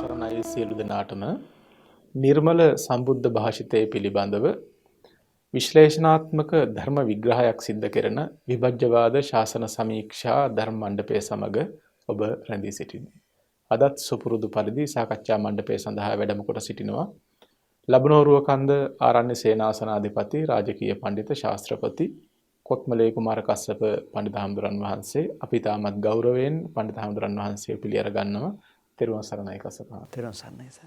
සරණයි සියලු දෙනාටම නිර්මල සම්බුද්ධ භාෂිතය පිළිබඳව විශ්ලේෂණාත්මක ධර්ම විග්‍රහයක් සිද්ධ කරන විභජ්‍යවාද ශාසන සමීක්ෂා ධර්ම මණ්ඩපය සමග ඔබ රැඳී සිටින්නේ. අදත් සුපුරුදු පරිදි සාකච්ඡා මණ්ඩපය සඳහා වැඩම කොට සිටිනවා ලබනෝරුව කන්ද ආරණ්‍ය සේනාසනාධිපති රාජකීය පඬිතු ශාස්ත්‍රපති කොත්මලේ කුමාර කස්සප පඬිතු හාමුදුරන් වහන්සේ අපි තාමත් ගෞරවයෙන් පඬිතු හාමුදුරන් වහන්සේ පිළිඅර ගන්නවා. තෙරුවන් සරණයි කස්සප. තෙරුවන් සරණයි සර්.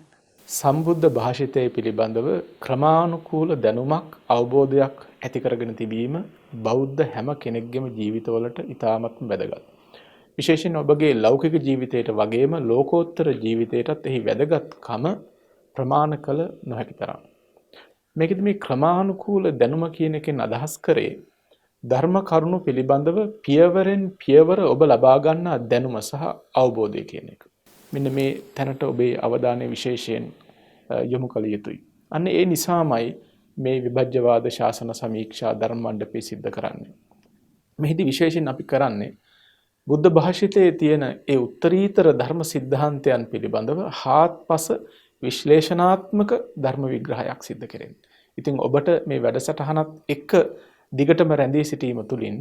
සම්බුද්ධ භාෂිතය පිළිබඳව ක්‍රමානුකූල දැනුමක් අවබෝධයක් ඇති කරගෙන තිබීම බෞද්ධ හැම කෙනෙක්ගේම ජීවිතවලට ඉතාමත්ම වැදගත්. විශේෂයෙන් ඔබගේ ලෞකික ජීවිතයට වගේම ලෝකෝත්තර ජීවිතයටත් එහි වැදගත්කම ප්‍රමාණ කළ නොහැකි තරම්. මේකෙදි මේ ක්‍රමානුකූල දැනුම කියන එකෙන් අදහස් කරේ ධර්ම කරුණු පිළිබඳව පියවරෙන් පියවර ඔබ ලබා ගන්නා දැනුම සහ අවබෝධය කියන එක. මෙන්න මේ තැනට ඔබේ අවධානය විශේෂයෙන් යොමු කළ යුතුයි. අන්න ඒ නිසාමයි මේ විභජ්‍යවාද ශාසන සමීක්ෂා ධර්ම මණ්ඩපය සිද්ධ කරන්නේ. මෙහිදී විශේෂයෙන් අපි කරන්නේ බුද්ධ භාෂිතයේ තියෙන ඒ උත්තරීතර ධර්ම સિદ્ધාන්තයන් පිළිබඳව හාත්පස විශ්ලේෂණාත්මක ධර්ම විග්‍රහයක් සිද්ධ කරන්නේ. ඉතින් ඔබට මේ වැඩසටහනත් එක්ක දිගටම රැඳී සිටීම තුළින්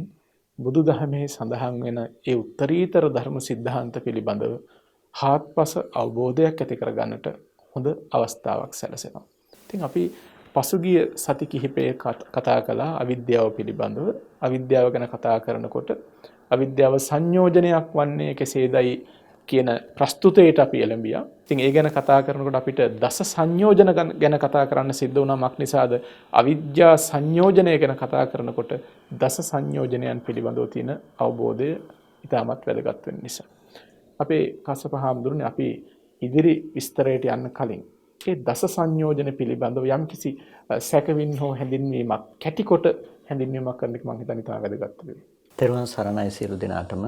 බුදුදහමේ සඳහන් වෙන ඒ උත්තරීතර ධර්ම સિદ્ધාන්ත පිළිබඳව හාත්පස අවබෝධයක් ඇති කරගන්නට හොඳ අවස්ථාවක් සැලසෙනවා. ඉතින් අපි පසුගිය සති කිහිපයක කතා කළා අවිද්‍යාව පිළිබඳව. අවිද්‍යාව ගැන කතා කරනකොට අවිද්‍යාව සංයෝජනයක් වන්නේ කෙසේදයි කියන ප්‍රස්තුතයට අපි එළඹියා. ඉතින් ඒ ගැන කතා කරනකොට අපිට දස සංයෝජන ගැන කතා කරන්න සිද්ධ වුණා. මක් නිසාද? අවිද්‍යා සංයෝජනය ගැන කතා කරනකොට දස සංයෝජනයන් පිළිබඳව තියෙන අවබෝධය ඉතාමත් වැදගත් වෙන නිසා. අපේ කස්සප හාමුදුරනේ අපි ඉදිරි විස්තරයට යන්න කලින් ඒ දස සංයෝජන පිළිබඳව යම්කිසි සැකවින් හෝ හැඳින්වීමක් කැටිකොට හැඳින්වීමක් කරන්න මම හිතන්නේ ඉතාම වැදගත් වෙයි. තෙරුවන් සරණයි සියලු දෙනාටම.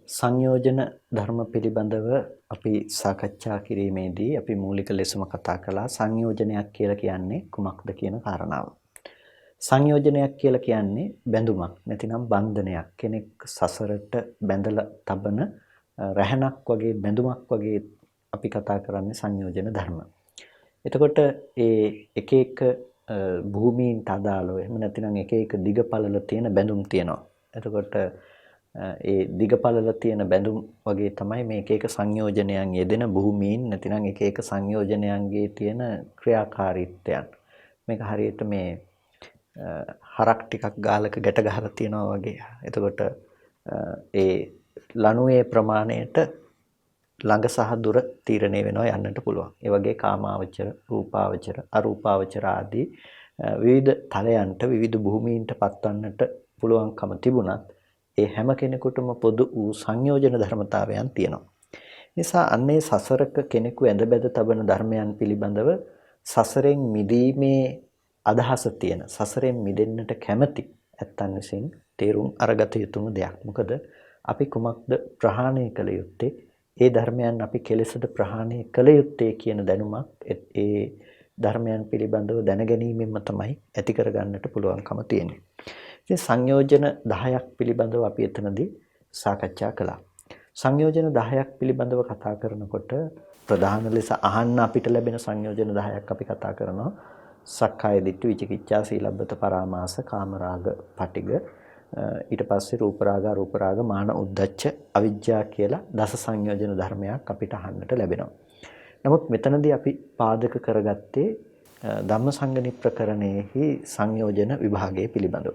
සංයෝජන ධර්ම පිළිබඳව අපි සාකච්ඡා කිරීමේදී අපි මූලික ලෙසම කතා කළා සංයෝජනයක් කියලා කියන්නේ කුමක්ද කියන කාරණාව. සංයෝජනයක් කියලා කියන්නේ බැඳුමක් නැතිනම් බන්ධනයක්. කෙනෙක් සසරට බැඳලා තබන රැහනක් වගේ බැඳුමක් වගේ අපි කතා කරන්නේ සංයෝජන ධර්ම. එතකොට ඒ එක එක භූමීන්ට අදාළව එහෙම නැතිනම් එක එක දිගපළල තියෙන බැඳුම් තියෙනවා. එතකොට ඒ දිගපළල තියෙන බැඳුම් වගේ තමයි මේ එක එක සංයෝජනයන් යෙදෙන භූමීන් නැතිනම් එක එක සංයෝජනයන්ගේ තියෙන ක්‍රියාකාරීත්වයන්. මේක හරියට මේ හරක් ටිකක් ගාලක ගැට ගහලා තියනවා වගේ. එතකොට ඒ ලණුවේ ප්‍රමාණයට ළඟ සහ දුර තීරණය වෙනවා යන්නට පුළුවන්. ඒ වගේ කාමාවචර, රූපාවචර, අරූපාවචර ආදී විවිධ තලයන්ට විවිධ භූමීන්ට පත්වන්නට පුළුවන්කම තිබුණත් ඒ හැම කෙනෙකුටම පොදු වූ සංයෝජන ධර්මතාවයන් තියෙනවා. නිසා අන්නේ සසරක කෙනෙකු ඇඳ බැඳ තබන ධර්මයන් පිළිබඳව සසරෙන් මිදීමේ අදහස තියෙන, සසරෙන් මිදෙන්නට කැමැති ඇත්තන් විසින් තේරුම් අරගත යුතුම දෙයක්. මොකද අපි කුමක්ද ප්‍රහාණය කළ යුත්තේ? ඒ ධර්මයන් අපි කෙලෙසද ප්‍රහාණය කළ යුත්තේ කියන දැනුමක් ඒ ධර්මයන් පිළිබඳව දැනගැනීමෙන්ම තමයි ඇති කරගන්නට පුළුවන්කම තියෙන්නේ. ඉතින් සංයෝජන 10ක් පිළිබඳව අපි එතනදී සාකච්ඡා කළා. සංයෝජන 10ක් පිළිබඳව කතා කරනකොට ප්‍රධාන ලෙස අහන්න අපිට ලැබෙන සංයෝජන 10ක් අපි කතා කරනවා. සක්කාය දිට්ඨි, විචිකිච්ඡා, සීලබ්බත පරාමාස, කාමරාග, පටිඝ, ඊට පස්සේ රූප රාග, අරූප රාග, මාන, උද්ධච්ච, අවිජ්ජා කියලා දස සංයෝජන ධර්මයක් අපිට අහන්නට ලැබෙනවා. නමුත් මෙතනදී අපි පාදක කරගත්තේ ධම්මසංගණි ප්‍රකරණයෙහි සංයෝජන විභාගය පිළිබඳව.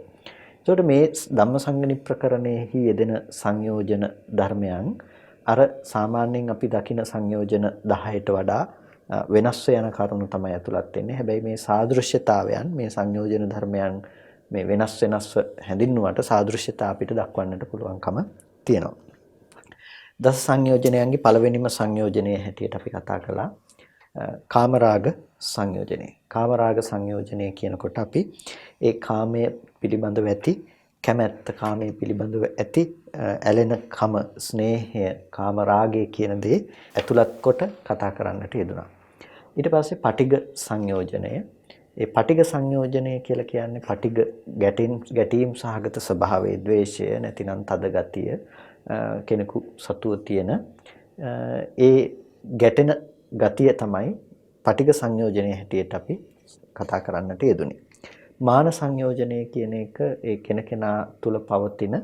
එතකොට මේ ධම්මසංගණි ප්‍රකරණයෙහි යෙදෙන සංයෝජන ධර්මයන් අර සාමාන්‍යයෙන් අපි දකින සංයෝජන 10ට වඩා වෙනස් වෙන කරුණු තමයි ඇතුළත් වෙන්නේ. හැබැයි මේ සාදෘශ්‍යතාවයන්, මේ සංයෝජන ධර්මයන් මේ වෙනස්ව හැඳින්නුවට සාදෘශ්‍යතා අපිට දක්වන්නට පුළුවන්කම තියෙනවා. දස සංයෝජනයන්ගේ පළවෙනිම සංයෝජනයේ හැටියට අපි කතා කළා කාමරාග සංයෝජනය. කාමරාග සංයෝජනය කියනකොට අපි ඒ කාමයේ පිළිබඳව ඇති කැමැත්ත, කාමයේ පිළිබඳව ඇති ඇලෙන කම, ස්නේහය, කාමරාගය කියන දේ ඇතුළත් කොට කතා කරන්නට යෙදුණා. ඊට පස්සේ පටිඝ සංයෝජනය. ඒ පටිඝ සංයෝජනය කියලා කියන්නේ පටිඝ ගැටීම් සහගත ස්වභාවයේ ද්වේෂය නැතිනම් තද ගතිය කෙනෙකු සතුව තියෙන ඒ ගැටෙන ගතිය තමයි පටිඝ සංයෝජනයේ හැටියට අපි කතා කරන්නට යෙදුනේ. මාන සංයෝජනය කියන එක ඒ කෙනකෙනා තුල පවතින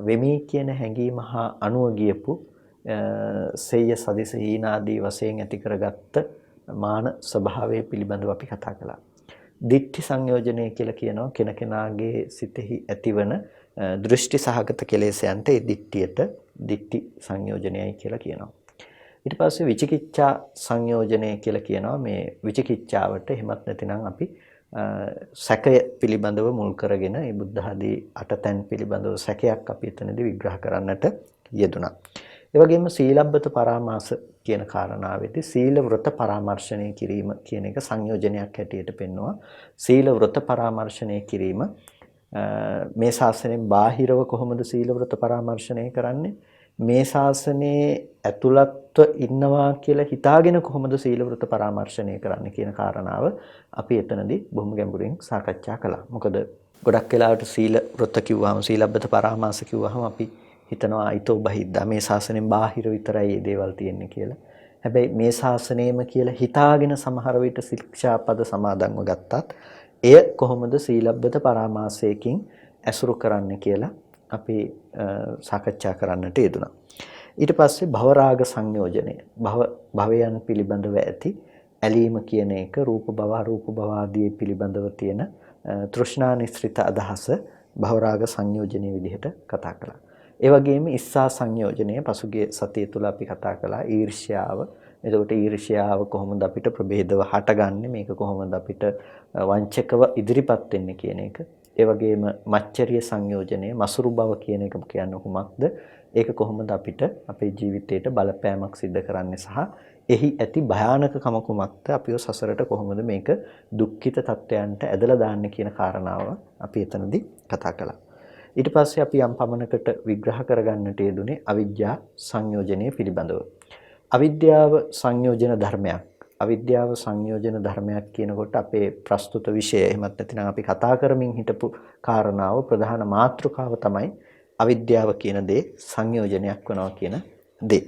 වෙමි කියන හැඟීම හා අනුව ගියපු සෙය්‍ය සදිස හීනාදී වශයෙන් ඇති කරගත්ත මාන ස්වභාවය පිළිබඳව අපි කතා කළා. දිට්ඨි සංයෝජනය කියලා කියනවා කෙනකෙනාගේ සිතෙහි ඇතිවන දෘෂ්ටි සහගත කෙලෙසයන්ට ඒ දිට්ඨියට දිට්ඨි සංයෝජනයයි කියලා කියනවා. ඊට පස්සේ විචිකිච්ඡා සංයෝජනය කියලා කියනවා මේ විචිකිච්ඡාවට එහෙමත් නැතිනම් අපි සැකය පිළිබඳව මුල් කරගෙන මේ බුද්ධ ආදී අටතැන් පිළිබඳව සැකයක් අපි එතනදී විග්‍රහ කරන්නට යෙදුණා. ඒ වගේම සීලබ්බත පරාමාස කියන කාරණාවෙදී සීල වෘත පරාමර්ශණය කිරීම කියන එක සංයෝජනයක් හැටියට පෙන්වනවා. සීල වෘත පරාමර්ශණය කිරීම මේ ශාසනයෙන් බාහිරව කොහොමද සීල වෘත පරාමර්ශණය කරන්නේ? මේ ශාසනයේ ඇතුළත්ව ඉන්නවා කියලා හිතාගෙන කොහොමද සීල වෘත පරාමර්ශණය කරන්න කියන කාරණාව අපි එතනදී බොහොම ගැඹුරින් සාකච්ඡා කළා. මොකද ගොඩක් වෙලාවට සීල වෘත කිව්වම සීලබ්බත පරාමාස කිව්වහම අපි හිතනවා අයිතෝ බහිද්දා මේ ශාසනයෙන් බාහිර විතරයි මේ දේවල් තියෙන්නේ කියලා. හැබැයි මේ ශාසනයම කියලා හිතාගෙන සමහර විට ශික්ෂාපද සමාදන්ව ගත්තත් එය කොහොමද සීලබ්බත පරාමාසයකින් ඇසුරු කරන්න කියලා අපි සාකච්ඡා කරන්නට යෙදුණා. ඊට පස්සේ භවරාග සංයෝජනය භවයන් පිළිබඳව ඇති ඇලීම කියන එක රූප භව අරූප භව ආදී පිළිබඳව තියෙන තෘෂ්ණා නිස්ෘත අදහස භවරාග සංයෝජනයේ විදිහට කතා කළා. ඒ වගේම ඉස්සා සංයෝජනය පසුගිය සතිය තුල අපි කතා කළා ඊර්ෂ්‍යාව. එතකොට ඊර්ෂ්‍යාව කොහොමද අපිට ප්‍රභේදව හටගන්නේ මේක කොහොමද අපිට වංචකව ඉදිරිපත් වෙන්නේ කියන එක. ඒ වගේම මච්චරිය සංයෝජනය මසුරු බව කියන එක කියන්නේ කොහොමද? ඒක කොහොමද අපිට අපේ ජීවිතයට බලපෑමක් සිද්ධ කරන්නේ සහ එහි ඇති භයානකකම කුමක්ද? අපිව සසරට කොහොමද මේක දුක්ඛිත තත්වයන්ට ඇදලා දාන්නේ කියන කාරණාව අපි එතනදී කතා කළා. ඊට පස්සේ අපි යම් පමණකට විග්‍රහ කරගන්නට යෙදුනේ අවිජ්ජා සංයෝජනය පිළිබඳව. අවිද්‍යාව සංයෝජන ධර්මයක්. අවිද්‍යාව සංයෝජන ධර්මයක් කියනකොට අපේ ප්‍රස්තුත විෂය එහෙමත් නැතිනම් අපි කතා කරමින් හිටපු කාරණාව ප්‍රධාන මාතෘකාව තමයි අවිද්‍යාව කියන දේ සංයෝජනයක් වෙනවා කියන දේ.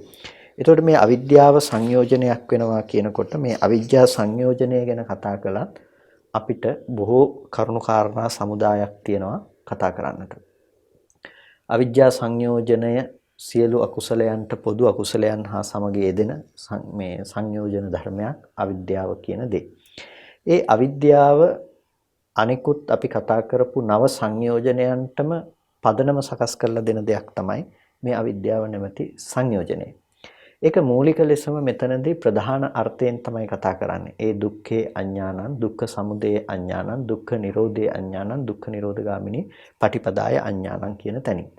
එතකොට මේ අවිද්‍යාව සංයෝජනයක් වෙනවා කියනකොට මේ අවිජ්ජා සංයෝජනය ගැන කතා කළත් අපිට බොහෝ කරුණු කාරණා සමුදායක් තියෙනවා කතා කරන්නට. අවිජ්ජා සංයෝජනය සියලු අකුසලයන්ට පොදු අකුසලයන් හා සමග යෙදෙන මේ සංයෝජන ධර්මයක් අවිද්‍යාව කියන දේ. ඒ අවිද්‍යාව අනිකුත් අපි කතා කරපු නව සංයෝජනයන්ටම පදනම සකස් කරලා දෙන දෙයක් තමයි මේ අවිද්‍යාව නැමැති සංයෝජනය. ඒක මූලික ලෙසම මෙතනදී ප්‍රධාන අර්ථයෙන් තමයි කතා කරන්නේ. ඒ දුක්ඛේ අඥානං, දුක්ඛ සමුදය අඥානං, දුක්ඛ නිරෝධේ අඥානං, දුක්ඛ නිරෝධගාමිනී පටිපදාය අඥානං කියන තැනින්.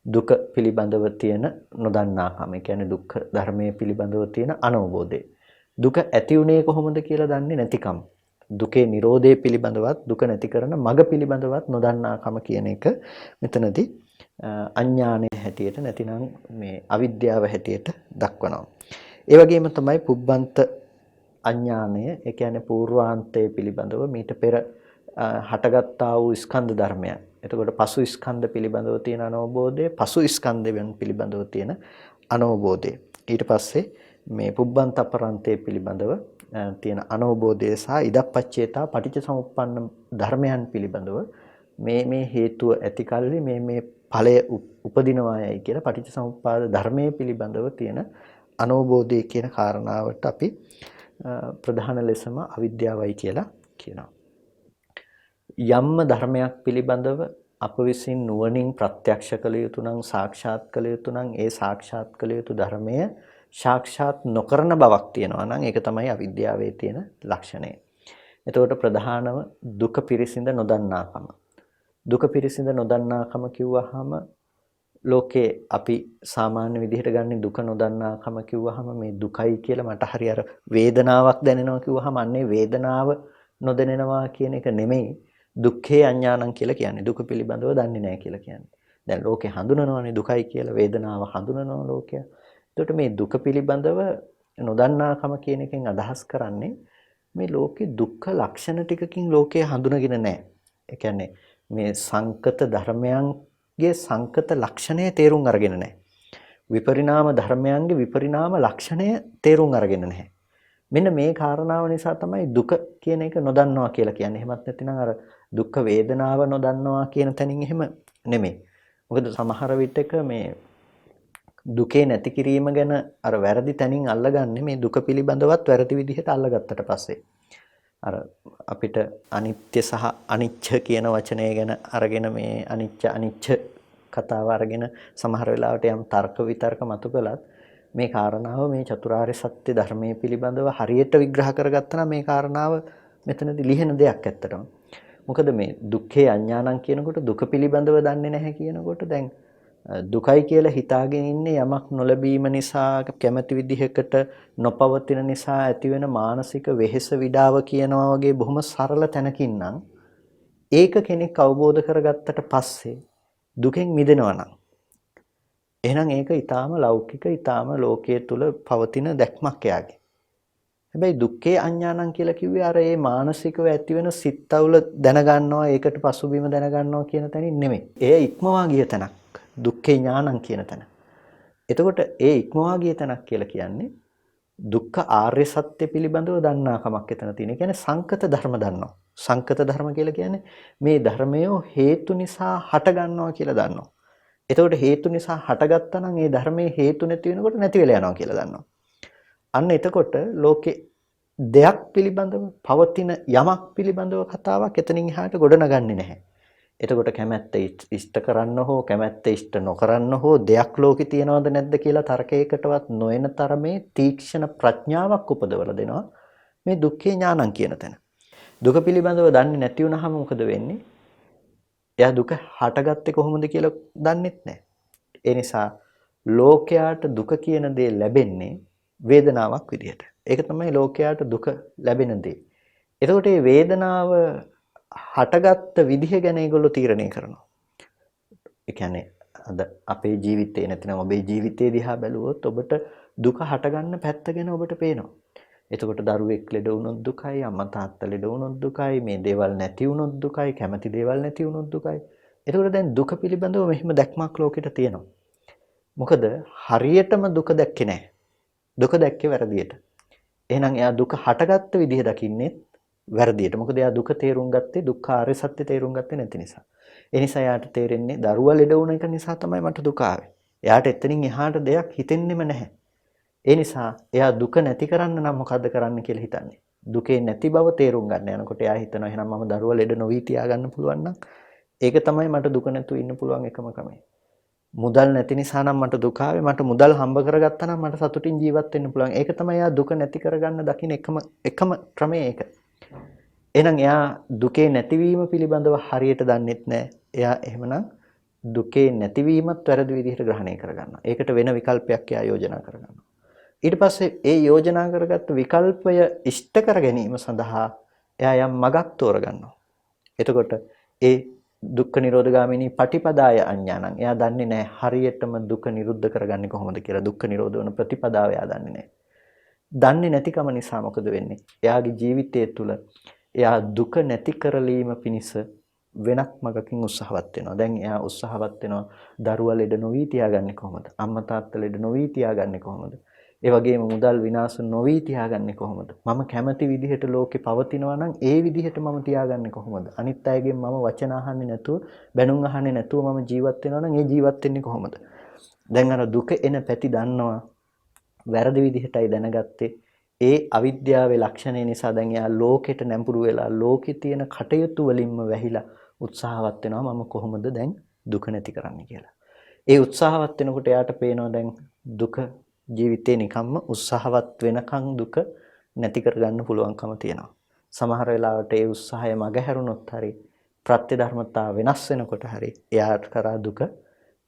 දුක පිළිබඳව තියෙන නොදන්නාකම, ඒ කියන්නේ දුක්ඛ ධර්මයේ පිළිබඳව තියෙන අනවබෝධය. දුක ඇති උනේ කොහොමද කියලා දන්නේ නැතිකම. දුකේ නිරෝධය පිළිබඳවත් දුක නැති කරන මඟ පිළිබඳවත් නොදන්නාකම කියන එක මෙතනදී අඥානය හැටියට නැතිනම් මේ අවිද්‍යාව හැටියට දක්වනවා. ඒ වගේම තමයි පුබ්බන්ත අඥානය, ඒ කියන්නේ పూర్වාන්තය පිළිබඳව මීට පෙර හටගත්තා වූ ස්කන්ධ ධර්මයන්. එතකොට පසු ස්කන්ධ පිළිබඳව තියෙන අනවබෝධය, පසු ස්කන්ධයන් පිළිබඳව තියෙන අනවබෝධය. ඊට පස්සේ මේ පුබ්බන්ත අපරන්තය පිළිබඳව තියෙන අනවබෝධය සහ ඉදප්පච්චේතා පටිච්චසමුප්පන්න ධර්මයන් පිළිබඳව මේ හේතුව ඇති කල්ලි මේ ඵලය උපදිනවායයි කියලා පටිච්චසමුප්පාද ධර්මයේ පිළිබඳව තියෙන අනවබෝධය කියන කාරණාවට අපි ප්‍රධාන ලෙසම අවිද්‍යාවයි කියලා කියනවා. යම්ම ධර්මයක් පිළිබඳව අප විසින් නුවණින් ප්‍රත්‍යක්ෂ කළ යුතු නම් සාක්ෂාත් කළ යුතු නම් ඒ සාක්ෂාත් කළ යුතු ධර්මය සාක්ෂාත් නොකරන බවක් තියෙනවා නම් ඒක තමයි අවිද්‍යාවේ තියෙන ලක්ෂණය. එතකොට ප්‍රධානම දුක පිරිසිඳ නොදන්නාකම. දුක පිරිසිඳ නොදන්නාකම කිව්වහම ලෝකේ අපි සාමාන්‍ය විදිහට ගන්න දුක නොදන්නාකම කිව්වහම මේ දුකයි කියලා මට හරි අර වේදනාවක් දැනෙනවා කිව්වහම අන්නේ වේදනාව නොදැනෙනවා කියන එක නෙමෙයි දුක්ඛේ අඥානං කියලා කියන්නේ. දුක පිළිබඳව දන්නේ නැහැ කියලා කියන්නේ. දැන් ලෝකේ හඳුනනවානේ දුකයි කියලා, වේදනාව හඳුනනවා ලෝකයා. එතකොට මේ දුක පිළිබඳව නොදන්නාකම කියන එකෙන් අදහස් කරන්නේ මේ ලෝකේ දුක්ඛ ලක්ෂණ ටිකකින් ලෝකේ හඳුනගෙන නැහැ. ඒ කියන්නේ මේ සංකත ධර්මයන්ගේ සංකත ලක්ෂණය තේරුම් අරගෙන නැහැ. විපරිණාම ධර්මයන්ගේ විපරිණාම ලක්ෂණය තේරුම් අරගෙන නැහැ. මෙන්න මේ කාරණාව නිසා තමයි දුක කියන එක නොදන්නවා කියලා කියන්නේ. එහෙමත් නැතිනම් අර දුක්ඛ වේදනාව නොදන්නවා කියන තැනින් එහෙම නෙමෙයි. මොකද සමහර විටක මේ දුකේ නැති කිරීම ගැන අර වැරදි තැනින් අල්ලගන්නේ මේ දුක පිළිබඳවත් වැරදි විදිහට අල්ලගත්තට පස්සේ. අර අපිට අනිත්‍ය සහ අනිච්ච කියන වචනය ගැන අරගෙන මේ අනිච්ච කතාව අරගෙන සමහර වෙලාවට යම් තර්ක විතර්ක මතු කළත් මේ කාරණාව මේ චතුරාර්ය සත්‍ය ධර්මයේ පිළිබඳව හරියට විග්‍රහ කරගත්තා නම් මේ කාරණාව මෙතනදී ලිහෙන දෙයක් ඇත්තටම. මොකද මේ දුක්ඛේ අඥානං කියනකොට දුක පිළිබඳව දන්නේ නැහැ කියනකොට දැන් දුකයි කියලා හිතාගෙන ඉන්නේ යමක් නොලැබීම නිසා කැමැති විදිහකට නොපවතින නිසා ඇතිවෙන මානසික වෙහෙස විඩාව කියනවා වගේ බොහොම සරල තැනකින් නම් ඒක කෙනෙක් අවබෝධ කරගත්තට පස්සේ දුකෙන් මිදෙනවා නම් එහෙනම් ඒක ඊටාම ලෞකික ඊටාම ලෝකයේ තුල පවතින දැක්මක් එයාගේ. හැබැයි දුක්ඛේ අඥානං කියලා කිව්වේ අර ඒ මානසිකව ඇතිවෙන සිත්වල දැනගන්නවා ඒකට පසුබිම දැනගන්නවා කියන තැනින් නෙමෙයි. ඒ ඉක්මවා ගිය තැනක්. දුක්ඛේ ඥානං කියන තැන. එතකොට ඒ ඉක්මවා ගිය තැනක් කියලා කියන්නේ දුක්ඛ ආර්ය සත්‍ය පිළිබඳව දන්නාකමක් එතන තියෙන. ඒ කියන්නේ සංකත ධර්ම දන්නවා. සංකත ධර්ම කියලා කියන්නේ මේ ධර්මය හේතු නිසා හට ගන්නවා කියලා දන්නවා. එතකොට හේතු නිසා හටගත්තා නම් ඒ ධර්මයේ හේතු නැති වෙනකොට නැති වෙලා යනවා කියලා දන්නවා. අන්න එතකොට ලෝකේ දෙයක් පිළිබඳව පවතින යමක් පිළිබඳව කතාවක් එතනින් එහාට ගොඩනගන්නේ නැහැ. එතකොට කැමැත්ත ඉෂ්ට කරන්න හෝ කැමැත්ත ඉෂ්ට නොකරන්න හෝ දෙයක් ලෝකේ තියනවද නැද්ද කියලා තර්කයකටවත් නොයන තරමේ තීක්ෂණ ප්‍රඥාවක් උපදවලා දෙනවා මේ දුක්ඛේ ඥානං කියන තැන. දුක පිළිබඳව දන්නේ නැති වුනහම මොකද වෙන්නේ? එයා දුක හටගත්තේ කොහොමද කියලා දන්නෙත් නැහැ. ඒ නිසා ලෝකයාට දුක කියන දේ ලැබෙන්නේ වේදනාවක් විදියට. ඒක තමයි ලෝකයාට දුක ලැබෙන දේ. එතකොට මේ වේදනාව හටගත්ත විදිහ ගැන ඒගොල්ලෝ තීරණය කරනවා. ඒ කියන්නේ අද අපේ ජීවිතේ නැත්නම් ඔබේ ජීවිතේ දිහා බැලුවොත් ඔබට දුක හටගන්න පැත්ත ගැන ඔබට පේනවා. එතකොට දරුවෙක් ලෙඩ වුණොත් දුකයි, අම්මා තාත්තා ලෙඩ වුණොත් දුකයි, මේ දේවල් නැති වුණොත් දුකයි, කැමති දේවල් නැති වුණොත් දුකයි. එතකොට දැන් දුක පිළිබඳව මෙහෙම දැක්මක් ලෝකෙට තියෙනවා. මොකද හරියටම දුක දැක්කේ නැහැ. දුක දැක්කේ වැරදියට. එහෙනම් එයා දුක හටගත්ත විදිහ දකින්නේ වැරදියට. මොකද එයා දුක තේරුම් ගත්තේ දුක්ඛ ආර්ය සත්‍ය තේරුම් ගත්තේ නැති නිසා. ඒ නිසා එයාට තේරෙන්නේ දරුවා ලෙඩ වුණ එක නිසා තමයි මට දුක ආවේ. එයාට එතනින් එහාට දෙයක් හිතෙන්නෙම නැහැ. ඒ නිසා එයා දුක නැති කරන්න නම් මොකද්ද කරන්න කියලා හිතන්නේ. දුකේ නැති බව තේරුම් ගන්න යනකොට එයා හිතනවා එහෙනම් මම දරුවා ලෙඩ නොවී තියාගන්න පුළුවන් නම් ඒක තමයි මට දුක නැතුව ඉන්න පුළුවන් එකම ක්‍රමය. මුදල් නැති නිසා නම් මට දුක ආවේ. මට මුදල් හම්බ කරගත්තා නම් මට සතුටින් ජීවත් වෙන්න පුළුවන්. ඒක තමයි එයා දුක නැති කරගන්න දකින්න එකම ක්‍රමය ඒක. එහෙනම් එයා දුකේ නැතිවීම පිළිබඳව හරියට දන්නෙත් නැහැ. එයා එහෙමනම් දුකේ නැතිවීමත් වැරදි විදිහට ග්‍රහණය කරගන්නවා. ඒකට වෙන විකල්පයක් එයා යෝජනා කරගන්නවා. ඊට පස්සේ ඒ යෝජනා කරගත්ත විකල්පය ඉෂ්ට කර ගැනීම සඳහා එයා යම් මගක් තෝරගන්නවා. එතකොට ඒ දුක්ඛ නිරෝධගාමිනී පටිපදාය අඥානං. එයා දන්නේ නැහැ හරියටම දුක නිරුද්ධ කරගන්නේ කොහොමද කියලා. දුක්ඛ නිරෝධ වන ප්‍රතිපදාව එයා දන්නේ නැහැ. දන්නේ නැතිකම නිසා මොකද වෙන්නේ? එයාගේ ජීවිතය තුළ එයා දුක නැති කරලීම පිණිස වෙනත් මගකින් උත්සාහවත් වෙනවා. දැන් එයා උත්සාහවත් වෙනවා දරුවා ලෙඩ නොවී තියාගන්නේ කොහොමද? අම්මා තාත්තා ලෙඩ නොවී තියාගන්නේ කොහොමද? ඒ වගේම මුදල් විනාශ නොවී තියාගන්නේ කොහොමද? මම කැමති විදිහට ලෝකේ පවතිනවා නම් ඒ විදිහට මම තියාගන්නේ කොහොමද? අනිත් අයගෙන් මම වචන අහන්නේ නැතුව, බැනුම් අහන්නේ නැතුව මම ජීවත් වෙනවා නම් ඒ ජීවත් වෙන්නේ කොහොමද? දැන් අර දුක එන පැති දන්නවා. වැරදි විදිහටයි දැනගත්තේ. ඒ අවිද්‍යාවේ ලක්ෂණය නිසා දැන් එයා ලෝකෙට නැඹුරු වෙලා ලෝකේ තියෙන කටයුතු වලින්ම වැහිලා උත්සාහවත් වෙනවා මම කොහොමද දැන් දුක නැති කරන්නේ කියලා. ඒ උත්සාහවත් වෙනකොට එයාට පේනවා දැන් දුක ජීවිතේ නිකම්ම උත්සාහවත් වෙනකන් දුක නැති කරගන්න පුළුවන්කම තියෙනවා. සමහර වෙලාවට ඒ උත්සාහය මගහැරුණොත් හරි ප්‍රත්‍ය ධර්මතා වෙනස් වෙනකොට හරි එයාට කරා දුක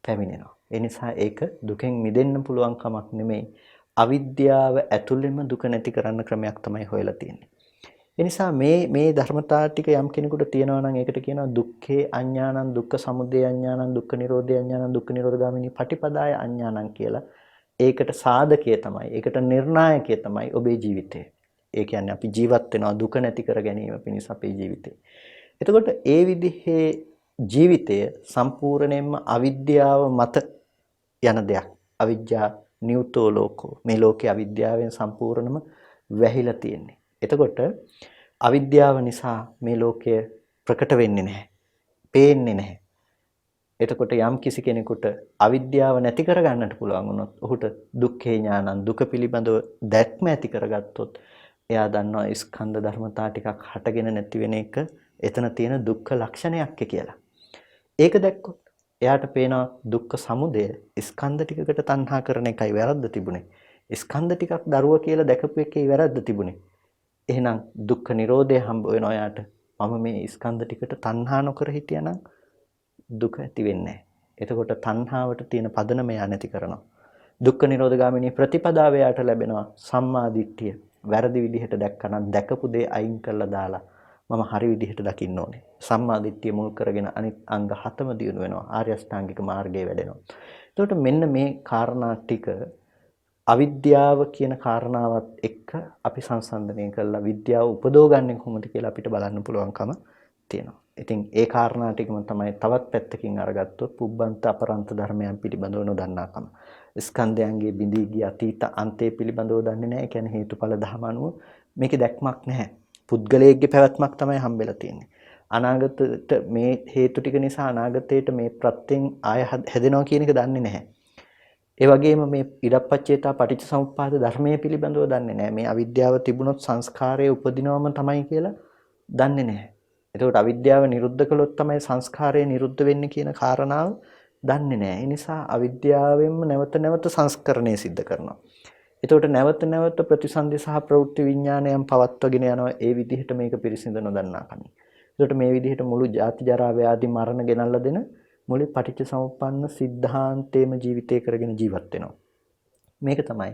පැමිණෙනවා. ඒ නිසා ඒක දුකෙන් මිදෙන්න පුළුවන් කමක් නෙමෙයි. අවිද්‍යාව ඇතුළෙම දුක නැති කරන්න ක්‍රමයක් තමයි හොයලා තියෙන්නේ. ඒ නිසා මේ ධර්මතා ටික යම් කෙනෙකුට තියෙනවා නම් ඒකට කියනවා දුක්ඛේ අඥානං, දුක්ඛ සමුදය අඥානං, දුක්ඛ නිරෝධය අඥානං, දුක්ඛ නිරෝධගාමිනී පටිපදාය අඥානං කියලා. ඒකට සාධකය තමයි, ඒකට නිර්ණායකය තමයි ඔබේ ජීවිතය. ඒ කියන්නේ අපි ජීවත් වෙනවා දුක නැති කර ගැනීම පිණිස අපේ ජීවිතේ. එතකොට ඒ විදිහේ ජීවිතය සම්පූර්ණයෙන්ම අවිද්‍යාව මත යන දෙයක්. අවිද්‍යා නියුතෝ ලෝකෝ. මේ ලෝකේ අවිද්‍යාවෙන් සම්පූර්ණම වැහිලා තියෙන්නේ. එතකොට අවිද්‍යාව නිසා මේ ලෝකය ප්‍රකට වෙන්නේ නැහැ. පේන්නේ නැහැ. එතකොට යම් කිසි කෙනෙකුට අවිද්‍යාව නැති කරගන්නට පුළුවන් වුණොත් ඔහුට දුක්ඛේ ඥානං දුක පිළිබඳව දැක්ම ඇති කරගත්තොත් එයා දන්නවා ස්කන්ධ ධර්මතා ටිකක් හටගෙන නැති වෙන එක එතන තියෙන දුක්ඛ ලක්ෂණයක් කියලා. ඒක දැක්කොත් එයාට පේනවා දුක්ඛ සමුදය ස්කන්ධ ටිකකට තණ්හා කරන එකයි වැරද්ද තිබුණේ. ස්කන්ධ ටිකක් දරුව කියලා දැකපු එකේ වැරද්ද තිබුණේ. එහෙනම් දුක්ඛ නිරෝධය හම්බ වෙනවා එයාට. මම මේ ස්කන්ධ ටිකට තණ්හා නොකර හිටියානම් දුක ඇති වෙන්නේ නැහැ. එතකොට තණ්හාවට තියෙන පදනම යා නැති කරනවා. දුක්ඛ නිරෝධ ගාමිනී ප්‍රතිපදාව යාට ලැබෙනවා සම්මා දිට්ඨිය. වැරදි විදිහට දැක්කනම් දැකපු දේ අයින් කරලා දාලා මම හරි විදිහට දකින්න ඕනේ. සම්මා දිට්ඨිය මුල් කරගෙන අනිත් අංග 7ම දියුණු වෙනවා. ආර්ය අෂ්ටාංගික මාර්ගයේ වැඩෙනවා. එතකොට මෙන්න මේ කාරණා ටික අවිද්‍යාව කියන කාරණාවත් එක්ක අපි සංසන්දනය කරලා විද්‍යාව උපදවගන්නේ කොහොමද කියලා අපිට බලන්න පුළුවන්කම තියෙනවා. ඉතින් ඒ කාරණා ටිකම තමයි තවත් පැත්තකින් අරගත්තොත් පුබ්බන්ත අපරන්ත ධර්මයන් පිළිබඳව නොදන්නාකම. ස්කන්ධයන්ගේ බිඳී ගිය අතීත අන්තය පිළිබඳව දන්නේ නැහැ. ඒ කියන්නේ හේතුඵල ධම අනුව මේකේ දැක්මක් නැහැ. පුද්ගලයෙක්ගේ පැවැත්මක් තමයි හම්බෙලා තියෙන්නේ. අනාගතයට මේ හේතු ටික නිසා අනාගතයට මේ ප්‍රත්‍යයෙන් ආය හැදෙනවා කියන එක දන්නේ නැහැ. ඒ වගේම මේ ඉදප්පච්චේතා පටිච්චසමුප්පාද ධර්මයේ පිළිබඳව දන්නේ නැහැ. මේ අවිද්‍යාව තිබුණොත් සංස්කාරයේ උපදිනවම තමයි කියලා දන්නේ නැහැ. එතකොට අවිද්‍යාව නිරුද්ධ කළොත් තමයි සංස්කාරය නිරුද්ධ වෙන්නේ කියන කාරණාව දන්නේ නැහැ. ඒ නිසා අවිද්‍යාවෙන්ම නැවත නැවත සංස්කරණය සිද්ධ කරනවා. එතකොට නැවත නැවත ප්‍රතිසන්දි සහ ප්‍රවෘත්ති විඥානයන් පවත්වගෙන යනවා. ඒ විදිහට මේක පිරිසිදු නොදන්නා කමින්. එතකොට මේ විදිහට මුළු ජාති ජරා ව්‍යාධි මරණ ගෙනල්ලා දෙන මුළු පටිච්චසමුප්පන්න සිද්ධාන්තේම ජීවිතය කරගෙන ජීවත් වෙනවා. මේක තමයි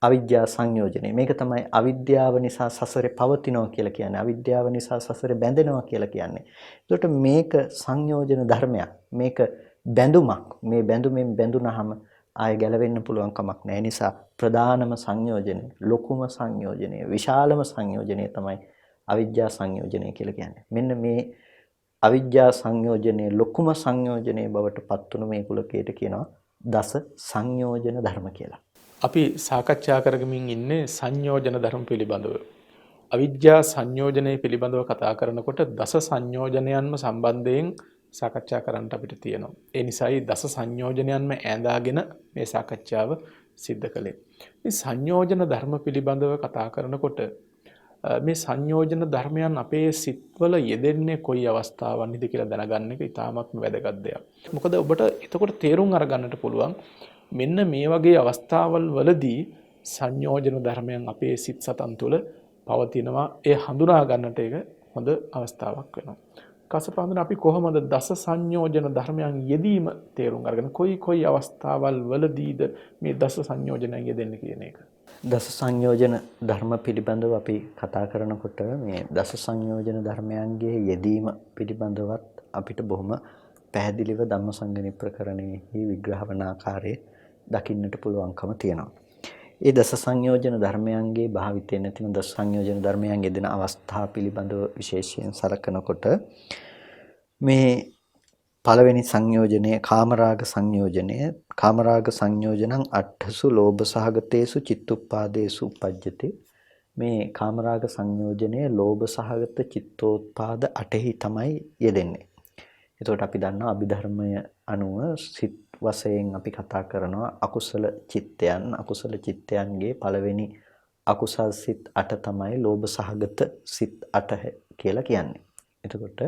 අවිද්‍යා සංයෝජනය. මේක තමයි අවිද්‍යාව නිසා සසරේ පවතිනවා කියලා කියන්නේ. අවිද්‍යාව නිසා සසරේ බැඳෙනවා කියලා කියන්නේ. ඒකට මේක සංයෝජන ධර්මයක්. මේක බැඳුමක්. මේ බැඳුමෙන් බැඳුනහම ආය ගැලවෙන්න පුළුවන් කමක් නැහැ. නිසා ප්‍රධානම සංයෝජනය, ලොකුම සංයෝජනය, විශාලම සංයෝජනය තමයි අවිද්‍යා සංයෝජනය කියලා කියන්නේ. මෙන්න මේ අවිද්‍යා සංයෝජනයේ ලොකුම සංයෝජනයේ බවට පත් වුණු මේ කුලකයට කියනවා දස සංයෝජන ධර්ම කියලා. අපි සාකච්ඡා කරගමින් ඉන්නේ සංයෝජන ධර්ම පිළිබඳව. අවිද්‍යා සංයෝජනය පිළිබඳව කතා කරනකොට දස සංයෝජනයන්ම සම්බන්ධයෙන් සාකච්ඡා කරන්නට අපිට තියෙනවා. ඒ නිසායි දස සංයෝජනයන්ම ඈඳාගෙන මේ සාකච්ඡාව සිද්ධ කළේ. මේ සංයෝජන ධර්ම පිළිබඳව කතා කරනකොට මේ සංයෝජන ධර්මයන් අපේ සිත්වල යෙදෙන්නේ කොයි අවස්ථාවන්හිද කියලා දැනගන්න එක ඉතාමත්ම වැදගත් දෙයක්. මොකද ඔබට එතකොට තේරුම් අරගන්නට පුළුවන් මෙන්න මේ වගේ අවස්ථාවල් වලදී සංයෝජන ධර්මයන් අපේ සිත් සතන් තුළ පවතිනවා. ඒ හඳුනා ගන්නට එක හොඳ අවස්ථාවක් වෙනවා. කසපාන්දන අපි කොහොමද දස සංයෝජන ධර්මයන් යෙදීම තේරුම් අරගෙන කොයි අවස්ථාවල් වලදීද මේ දස සංයෝජනයන් යෙදෙන්නේ කියන එක. දස සංයෝජන ධර්ම පිළිබඳව අපි කතා කරනකොට මේ දස සංයෝජන ධර්මයන්ගේ යෙදීම පිළිබඳවත් අපිට බොහොම පැහැදිලිව ධම්මසංගණි ප්‍රකරණයෙහි විග්‍රහ වන ආකාරයේ දකින්නට පුළුවන්කම තියෙනවා. ඒ දස සංයෝජන ධර්මයන්ගේ භාවිතය නැතිනම් දස සංයෝජන ධර්මයන් යෙදෙන අවස්ථා පිළිබඳව විශේෂයෙන් සලකනකොට මේ පළවෙනි සංයෝජනය කාමරාග සංයෝජනය. කාමරාග සංයෝජනං අට්ඨසු ලෝභ සහගතේසු චිත්තුප්පාදේසු උපජ්ජති. මේ කාමරාග සංයෝජනය ලෝභ සහගත චිත්තෝත්පාද 8හි තමයි යෙදෙන්නේ. එතකොට අපි දන්නවා අභිධර්මය අනුව සිත් වශයෙන් අපි කතා කරනවා අකුසල චිත්තයන්. අකුසල චිත්තයන්ගේ පළවෙනි අකුසල් සිත් 8 තමයි ලෝභ සහගත සිත් 8 කියලා කියන්නේ. එතකොට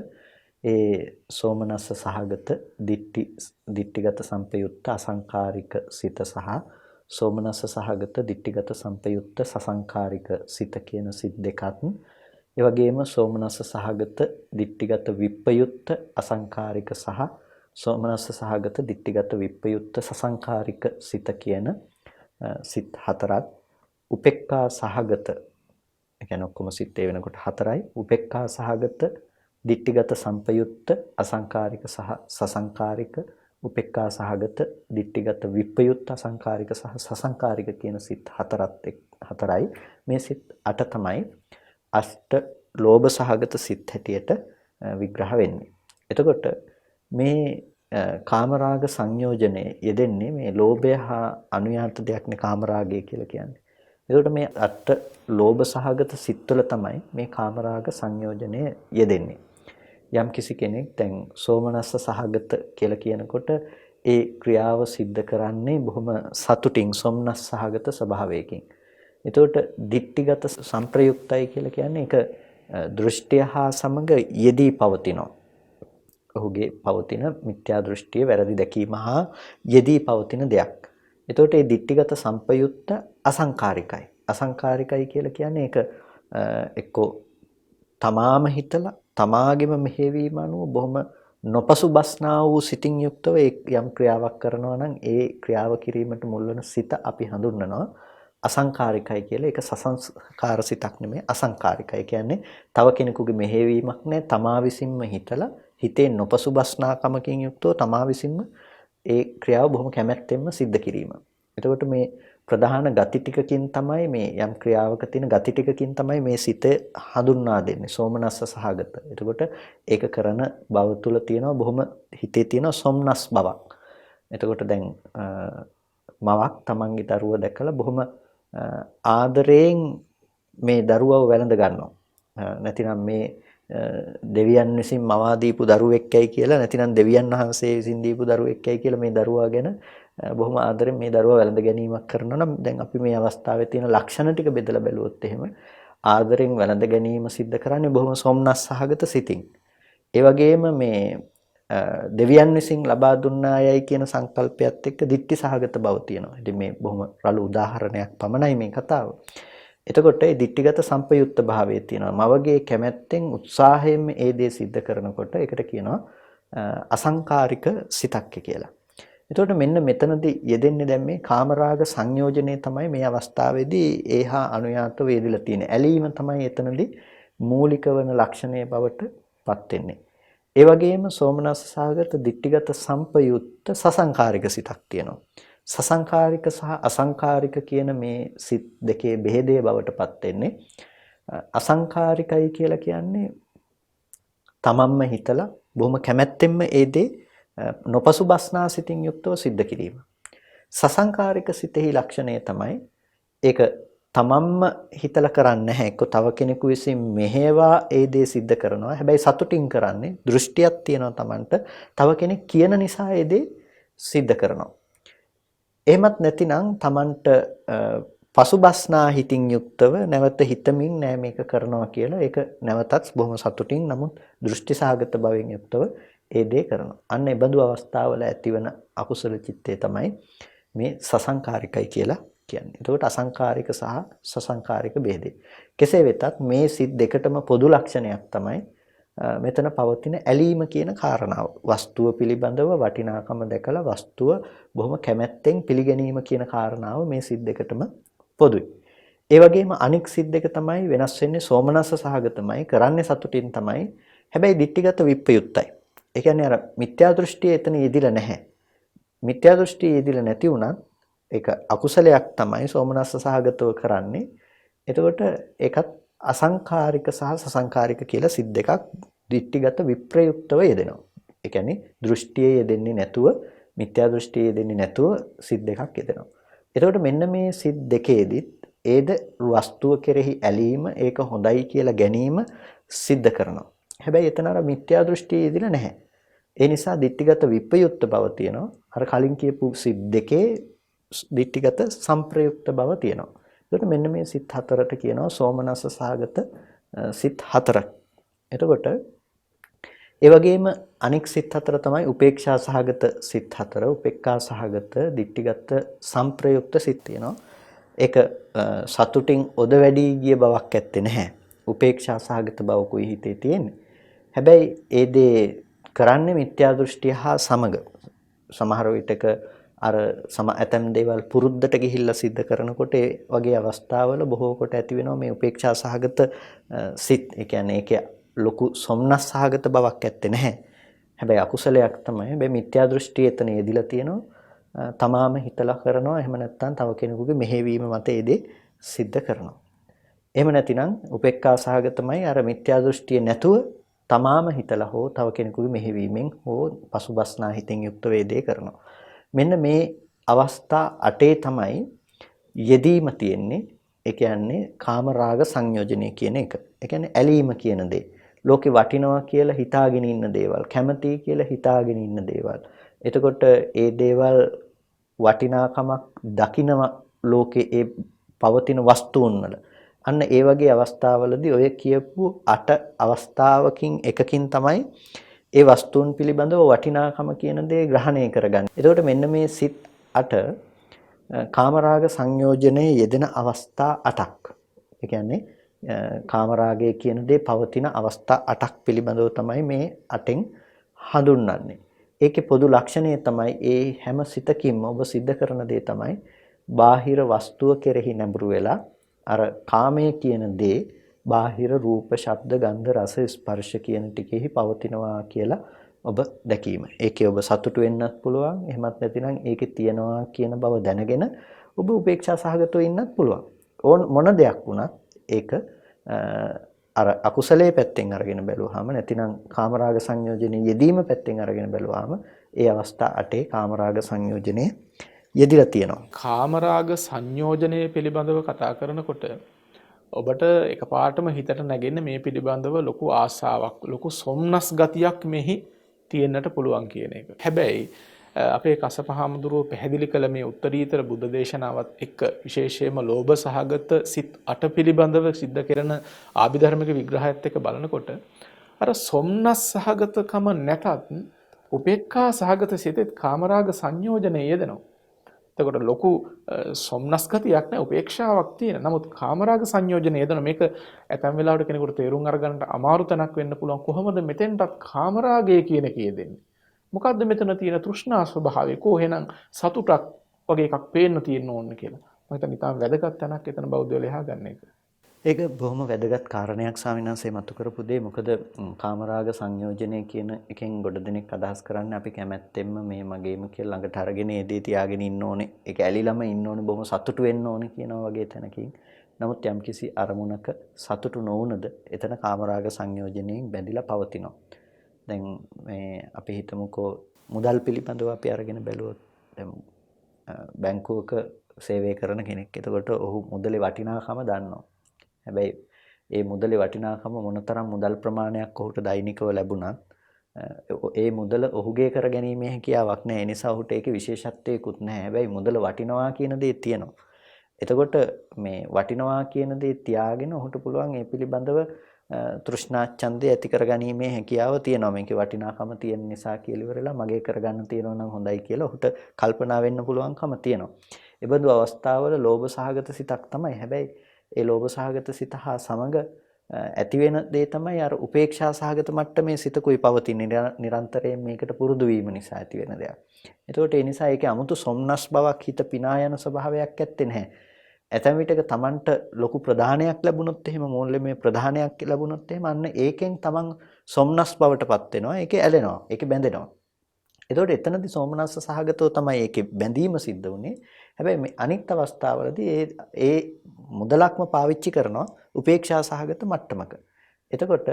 ඒ සෝමනස්ස සහගත දිට්ඨිගත සංපයුක්ත අසංකාරික සිත සහ සෝමනස්ස සහගත දිට්ඨිගත සංපයුක්ත සසංකාරික සිත කියන සිත් දෙකත් ඒ වගේම සෝමනස්ස සහගත දිට්ඨිගත විප්පයුක්ත අසංකාරික සහ සෝමනස්ස සහගත දිට්ඨිගත විප්පයුක්ත සසංකාරික සිත කියන සිත් හතරත් උපේක්ඛා සහගත ඒ කියන්නේ ඔක්කොම සිත් ඒ වෙනකොට හතරයි උපේක්ඛා සහගත දිට්ඨිගත සංපයුක්ත අසංකාරික සහ සසංකාරික උපේක්ඛා සහගත දිට්ඨිගත විප්පයුක්ත අසංකාරික සහ සසංකාරික කියන සිත් හතරත් 4යි. මේ සිත් 8 තමයි අෂ්ට ලෝභ සහගත සිත් හැටියට විග්‍රහ වෙන්නේ. එතකොට මේ කාමරාග සංයෝජනයේ යෙදෙන්නේ මේ ලෝභය හා අනුයාත දෙයක්නේ කාමරාගය කියලා කියන්නේ. එතකොට මේ අට ලෝභ සහගත සිත්වල තමයි මේ කාමරාග සංයෝජනය යෙදෙන්නේ. යම් කිසි කෙනෙක් දැන් සෝමනස්ස සහගත කියලා කියනකොට ඒ ක්‍රියාව සිද්ධ කරන්නේ බොහොම සතුටින් සොම්නස් සහගත ස්වභාවයකින්. එතකොට ditthිගත සංප්‍රයුක්තයි කියලා කියන්නේ ඒක දෘෂ්ටිය හා සමග යෙදී පවතිනවා. ඔහුගේ පවතින මිත්‍යා දෘෂ්ටිය වැරදි දැකීම හා යෙදී පවතින දෙයක්. එතකොට මේ ditthිගත සංපයුක්ත අසංකාරිකයි. අසංකාරිකයි කියලා කියන්නේ ඒක එක්කෝ තමාම හිතලා තමාගේම මෙහෙවීම අනුව බොහොම නොපසුබස්නා වූ සිතින් යුක්තව යම් ක්‍රියාවක් කරනවා නම් ඒ ක්‍රියාව කිරීමට මුල් වන සිත අපි හඳුන්වනවා අසංකාරිකයි කියලා. ඒක සසංස්කාර සිතක් නෙමෙයි අසංකාරිකයි කියන්නේ තව කෙනෙකුගේ මෙහෙවීමක් නෑ. තමා විසින්ම හිතලා හිතේ නොපසුබස්නාකමකින් යුක්තව තමා විසින්ම ඒ ක්‍රියාව බොහොම කැමැත්තෙන්ම සිද්ධ කිරීම. එතකොට මේ ප්‍රධාන ගති ටිකකින් තමයි මේ යම් ක්‍රියාවක තියෙන ගති ටිකකින් තමයි මේ සිත හඳුන්වා දෙන්නේ සෝමනස්ස සහගත. එතකොට ඒක කරන බව තුල තියෙනවා බොහොම හිතේ තියෙන සොම්නස් බවක්. එතකොට දැන් මවක් තමන්ගේ දරුව දැකලා බොහොම ආදරයෙන් මේ දරුවව වැළඳ ගන්නවා. නැතිනම් මේ දෙවියන් විසින් මවා දීපු දරුවෙක්යි කියලා නැතිනම් දෙවියන් වහන්සේ විසින් දීපු දරුවෙක්යි කියලා මේ දරුවා ගැන බොහොම ආදරෙන් මේ දරුවා වැළඳ ගැනීමක් කරනවා නම් දැන් අපි මේ අවස්ථාවේ තියෙන ලක්ෂණ ටික බෙදලා බැලුවොත් එහෙම ආදරෙන් වැළඳ ගැනීම සිද්ධ කරන්නේ බොහොම සොම්නස් සහගත සිතින්. ඒ වගේම මේ දෙවියන් විසින් ලබා දුන්නායයි කියන සංකල්පයත් එක්ක ditthi සහගත බව තියෙනවා. ඉතින් මේ බොහොම රළු උදාහරණයක් පමණයි මේ කතාව. එතකොට මේ ditthිගත සංපයුක්ත භාවයේ තියෙනවා. මවගේ කැමැත්තෙන් උත්සාහයෙන් මේ දේ සිද්ධ කරනකොට ඒකට කියනවා අසංකාරික සිතක් කියලා. එතකොට මෙන්න මෙතනදී යෙදෙන්නේ දැන් මේ කාමරාග සංයෝජනේ තමයි මේ අවස්ථාවේදී ඒහා අනුයාතව යෙදලා තියෙන්නේ. ඇලීම තමයි එතනදී මූලික වන ලක්ෂණය බවට පත් වෙන්නේ. ඒ වගේම සෝමනස්ස සාගත ditthිගත සංපයුක්ත සසංකාරික සිතක් තියෙනවා. සසංකාරික සහ අසංකාරික කියන මේ සිත් දෙකේ බෙහෙදේ බවට පත් වෙන්නේ. අසංකාරිකයි කියලා කියන්නේ තමන්ම හිතලා බොහොම කැමැත්තෙන්ම ඒ දේ නොපසුබස්නා සිතින් යුක්තව සිද්ධ කිරීම. සසංකාරික සිතෙහි ලක්ෂණය තමයි ඒක තමන්ම හිතලා කරන්නේ නැහැ. එක්ක තව කෙනෙකු විසින් මෙහෙවා ඒ දේ සිද්ධ කරනවා. හැබැයි සතුටින් කරන්නේ දෘෂ්ටියක් තියෙනවා තමන්ට. තව කෙනෙක් කියන නිසා ඒ දේ සිද්ධ කරනවා. එහෙමත් නැතිනම් තමන්ට පසුබස්නා හිතින් යුක්තව නැවත හිතමින් නෑ මේක කරනවා කියලා ඒක නැවතත් බොහොම සතුටින් නමුත් දෘෂ්ටි සහගත භවෙන් යුක්තව ඒ දේ කරනවා. අන්න ඒ බඳු අවස්ථාවල ඇතිවන අකුසල චිත්තය තමයි මේ සසංකාරිකයි කියලා කියන්නේ. එතකොට අසංකාරික සහ සසංකාරික ભેදේ. කෙසේ වෙතත් මේ සිත් දෙකටම පොදු ලක්ෂණයක් තමයි මෙතන පවතින ඇලීම කියන කාරණාව. වස්තුව පිළිබඳව වටිනාකම දැකලා වස්තුව බොහොම කැමැත්තෙන් පිළිගැනීම කියන කාරණාව මේ සිත් දෙකටම පොදුයි. ඒ වගේම අනික් සිත් දෙක තමයි වෙනස් වෙන්නේ සෝමනස්ස සහගතමයි කරන්නේ සතුටින් තමයි. හැබැයි ditthිගත විප්‍රයුක්තයි. ඒ කියන්නේ අර මිත්‍යා දෘෂ්ටිය එතන යෙදිලා නැහැ. මිත්‍යා දෘෂ්ටිය යෙදිලා නැති වුණත් ඒක අකුසලයක් තමයි සෝමනස්ස සහගතව කරන්නේ. එතකොට ඒකත් අසංකාරික සහ සසංකාරික කියලා සිත් දෙකක් ditthිගත විප්‍රයුක්තව යෙදෙනවා. ඒ කියන්නේ දෘෂ්ටියේ යෙදෙන්නේ නැතුව මිත්‍යා දෘෂ්ටියේ යෙදෙන්නේ නැතුව සිත් දෙකක් යෙදෙනවා. එතකොට මෙන්න මේ සිත් දෙකේදීත් ඒද වස්තුව කෙරෙහි ඇලීම ඒක හොඳයි කියලා ගැනීම සිද්ධ කරනවා. හැබැයි එතන අර මිත්‍යා දෘෂ්ටියේ යෙදිලා නැහැ. ඒ නිසා ditthිගත විප්‍රයුක්ත බව තියෙනවා. අර කලින් කියපු සිත් දෙකේ ditthිගත සංප්‍රයුක්ත බව තියෙනවා. එතකොට මෙන්න මේ සිත් හතරට කියනවා සෝමනස්ස සහගත සිත් හතරක්. එතකොට ඒ වගේම අනෙක් සිත් හතර තමයි උපේක්ෂා සහගත සිත් හතර. උපේක්ඛා සහගත ditthිගත සංප්‍රයුක්ත සිත් තියෙනවා. ඒක සතුටින් ඔද වැඩි ගිය බවක් ඇත්තේ නැහැ. උපේක්ෂා සහගත බවකුයි හිතේ තියෙන්නේ. හැබැයි ඒ දේ කරන්නේ මිත්‍යා දෘෂ්ටිය හා සමග. සමහර විටක අර ඇතම් දේවල් පුරුද්දට ගිහිල්ලා සිද්ධ කරනකොට ඒ වගේ අවස්ථාවල බොහෝ කොට ඇති වෙනවා මේ උපේක්ෂා සහගත සිත්. ඒ කියන්නේ ඒකේ ලොකු සොම්නස් සහගත බවක් ඇත්තේ නැහැ. හැබැයි අකුසලයක් තමයි. හැබැයි මිත්‍යා දෘෂ්ටිය එතන යෙදිලා තියෙනවා. තමාම හිතලා කරනවා. එහෙම නැත්නම් තව කෙනෙකුගේ මෙහෙවීම මත ඒ දේ සිද්ධ කරනවා. එහෙම නැතිනම් උපේක්ඛා සහගතමයි අර මිත්‍යා දෘෂ්ටිය නැතුව තමාම හිතලා හෝ තව කෙනෙකුගේ මෙහෙවීමෙන් හෝ පසුබස්නා හිතෙන් යුක්ත වේදේ කරනවා. මෙන්න මේ අවස්ථා 8 තමයි යෙදීම තියෙන්නේ. ඒ කියන්නේ කාමරාග සංයෝජනය කියන එක. ඒ කියන්නේ ඇලීම කියන දේ. ලෝකේ වටිනවා කියලා හිතාගෙන ඉන්න දේවල්, කැමතියි කියලා හිතාගෙන ඉන්න දේවල්. එතකොට ඒ දේවල් වටිනාකමක් දකිනවා ලෝකේ ඒ පවතින වස්තුන් වල. අන්න ඒ වගේ අවස්ථාවලදී ඔය කියපු 8 අවස්ථාවකින් එකකින් තමයි ඒ වස්තුන් පිළිබඳව වටිනාකම කියන දේ ග්‍රහණය කරගන්නේ. එතකොට මෙන්න මේ සිත් 8 කාමරාග සංයෝජනයේ යෙදෙන අවස්ථා 8ක්. ඒ කියන්නේ කාමරාගය කියන දේ පවතින අවස්ථා 8ක් පිළිබඳව තමයි මේ 8න් හඳුන්වන්නේ. ඒකේ පොදු ලක්ෂණය තමයි ඒ හැම සිතකින්ම ඔබ සිද්ධ කරන දේ තමයි බාහිර වස්තුව කෙරෙහි නැඹුරු වෙලා අර කාමයේ කියන දේ බාහිර රූප, ශබ්ද, ගන්ධ, රස, ස්පර්ශ කියන ටිකෙහි පවතිනවා කියලා ඔබ දැකීම. ඒකේ ඔබ සතුටු වෙන්නත් පුළුවන්. එහෙමත් නැතිනම් ඒකේ තියනවා කියන බව දැනගෙන ඔබ උපේක්ෂා සහගතව ඉන්නත් පුළුවන්. මොන දෙයක් වුණත් ඒක අර අකුසලයේ පැත්තෙන් අරගෙන බැලුවාම නැතිනම් කාමරාග සංයෝජනයේ යෙදීම පැත්තෙන් අරගෙන බැලුවාම ඒ අවස්ථා 8 කාමරාග සංයෝජනයේ යෙදිලා තියෙනවා. කාමරාග සංයෝජනය පිළිබඳව කතා කරනකොට ඔබට එකපාරටම හිතට නැගෙන්නේ මේ පිළිබඳව ලොකු ආසාවක්, ලොකු සොම්නස් ගතියක් මෙහි තියෙන්නට පුළුවන් කියන එක. හැබැයි අපේ කසපහාමුදුරුවෝ පැහැදිලි කළ මේ උත්තරීතර බුද්ධ දේශනාවත් එක්ක විශේෂයෙන්ම ලෝභ සහගත සිත් 8 පිළිබඳව සිද්ධ කරන ආභිධර්මික විග්‍රහයත් එක්ක බලනකොට අර සොම්නස් සහගතකම නැතත් උපේක්ඛා සහගත සිතෙත් කාමරාග සංයෝජනයේ යෙදෙනවා. එතකොට ලොකු සොම්නස් ගතියක් නැහැ, උපේක්ෂාවක් තියෙන. නමුත් කාමරාග සංයෝජනයේ යෙදෙන මේක ඇතැම් වෙලාවට කෙනෙකුට තේරුම් අරගන්නට අමාරු තැනක් වෙන්න පුළුවන්. කොහොමද මෙතෙන්ටත් කාමරාගය කියන එක යෙදෙන්නේ? මොකද්ද මෙතන තියෙන තෘෂ්ණා ස්වභාවය? කොහෙනම් සතුටක් වගේ එකක් පේන්න තියෙන්න ඕන කියලා. මම හිතන්නේ ඉතාම වැදගත් තැනක් එතන බෞද්ධයෝ ලෙහා ගන්න එක. ඒක බොහොම වැදගත් කාරණයක් ස්වාමීන් වහන්සේ මතු කරපු දේ. මොකද කාමරාග සංයෝජනය කියන එකෙන් ගොඩ දෙනෙක් අදහස් කරන්නේ අපි කැමැත්තෙන්ම මේ මගේම කියලා ළඟට අරගෙන ඒ දේ තියාගෙන ඉන්න ඕනේ. ඒක ඇලිලම ඉන්න ඕනේ, බොහොම සතුටු වෙන්න ඕනේ කියනවා වගේ තැනකින්. නමුත් යම්කිසි අරමුණක සතුටු නොවුනද එතන කාමරාග සංයෝජනයෙන් බැඳිලා පවතිනවා. දැන් මේ අපි හිතමුකෝ මුදල් පිළිබඳව අපි අරගෙන බැලුවොත් දැන් බැංකුවක සේවය කරන කෙනෙක්. එතකොට ඔහු මුදලේ වටිනාකම දන්නවා. හැබැයි ඒ මුදලේ වටිනාකම මොනතරම් මුදල් ප්‍රමාණයක් ඔහුට දෛනිකව ලැබුණත් ඒ මුදල ඔහුගේ කර ගැනීමේ හැකියාවක් නැහැ. ඒ නිසා ඔහුට ඒකේ විශේෂත්වයකුත් නැහැ. හැබැයි මුදල වටිනවා කියන දේ තියෙනවා. එතකොට මේ වටිනවා කියන දේ තියාගෙන ඔහුට පුළුවන් ඒ පිළිබඳව තෘෂ්ණා ඡන්දය ඇති කරගැනීමේ හැකියාව තියෙනවා. මේකේ වටිනාකම තියෙන නිසා කියලා ඉවරලා මගේ කරගන්න තියෙනවා නම් හොඳයි කියලා ඔහුට කල්පනා වෙන්න පුළුවන්කම තියෙනවා. ඒ බඳු අවස්ථාවල ලෝභ සහගත සිතක් තමයි. හැබැයි ඒ ලෝභ සහගත සිත හා සමග ඇති වෙන දේ තමයි අර උපේක්ෂා සහගත මට්ටමේ සිතකුයි පවතින නිරන්තරයෙන් මේකට පුරුදු වීම නිසා ඇති වෙන දෙයක්. එතකොට ඒ නිසා ඒකේ 아무තු සොම්නස් බවක් හිත පිනා යන ස්වභාවයක් ඇත්තේ නැහැ. ඇතැම් විටක Tamanට ලොකු ප්‍රධානයක් ලැබුණොත් එහෙම මූල්‍යමය ප්‍රධානයක් ලැබුණොත් එහෙම අන්න ඒකෙන් Taman සොම්නස් බවටපත් වෙනවා. ඒකේ ඇලෙනවා. ඒකේ බැඳෙනවා. එතකොට එතනදී සෝමනස්ස සහගතව තමයි ඒකේ බැඳීම සිද්ධ වුනේ. හැබැයි මේ අනිත් අවස්ථාවලදී ඒ මුදලක්ම පාවිච්චි කරනවා උපේක්ෂා සහගත මට්ටමක. එතකොට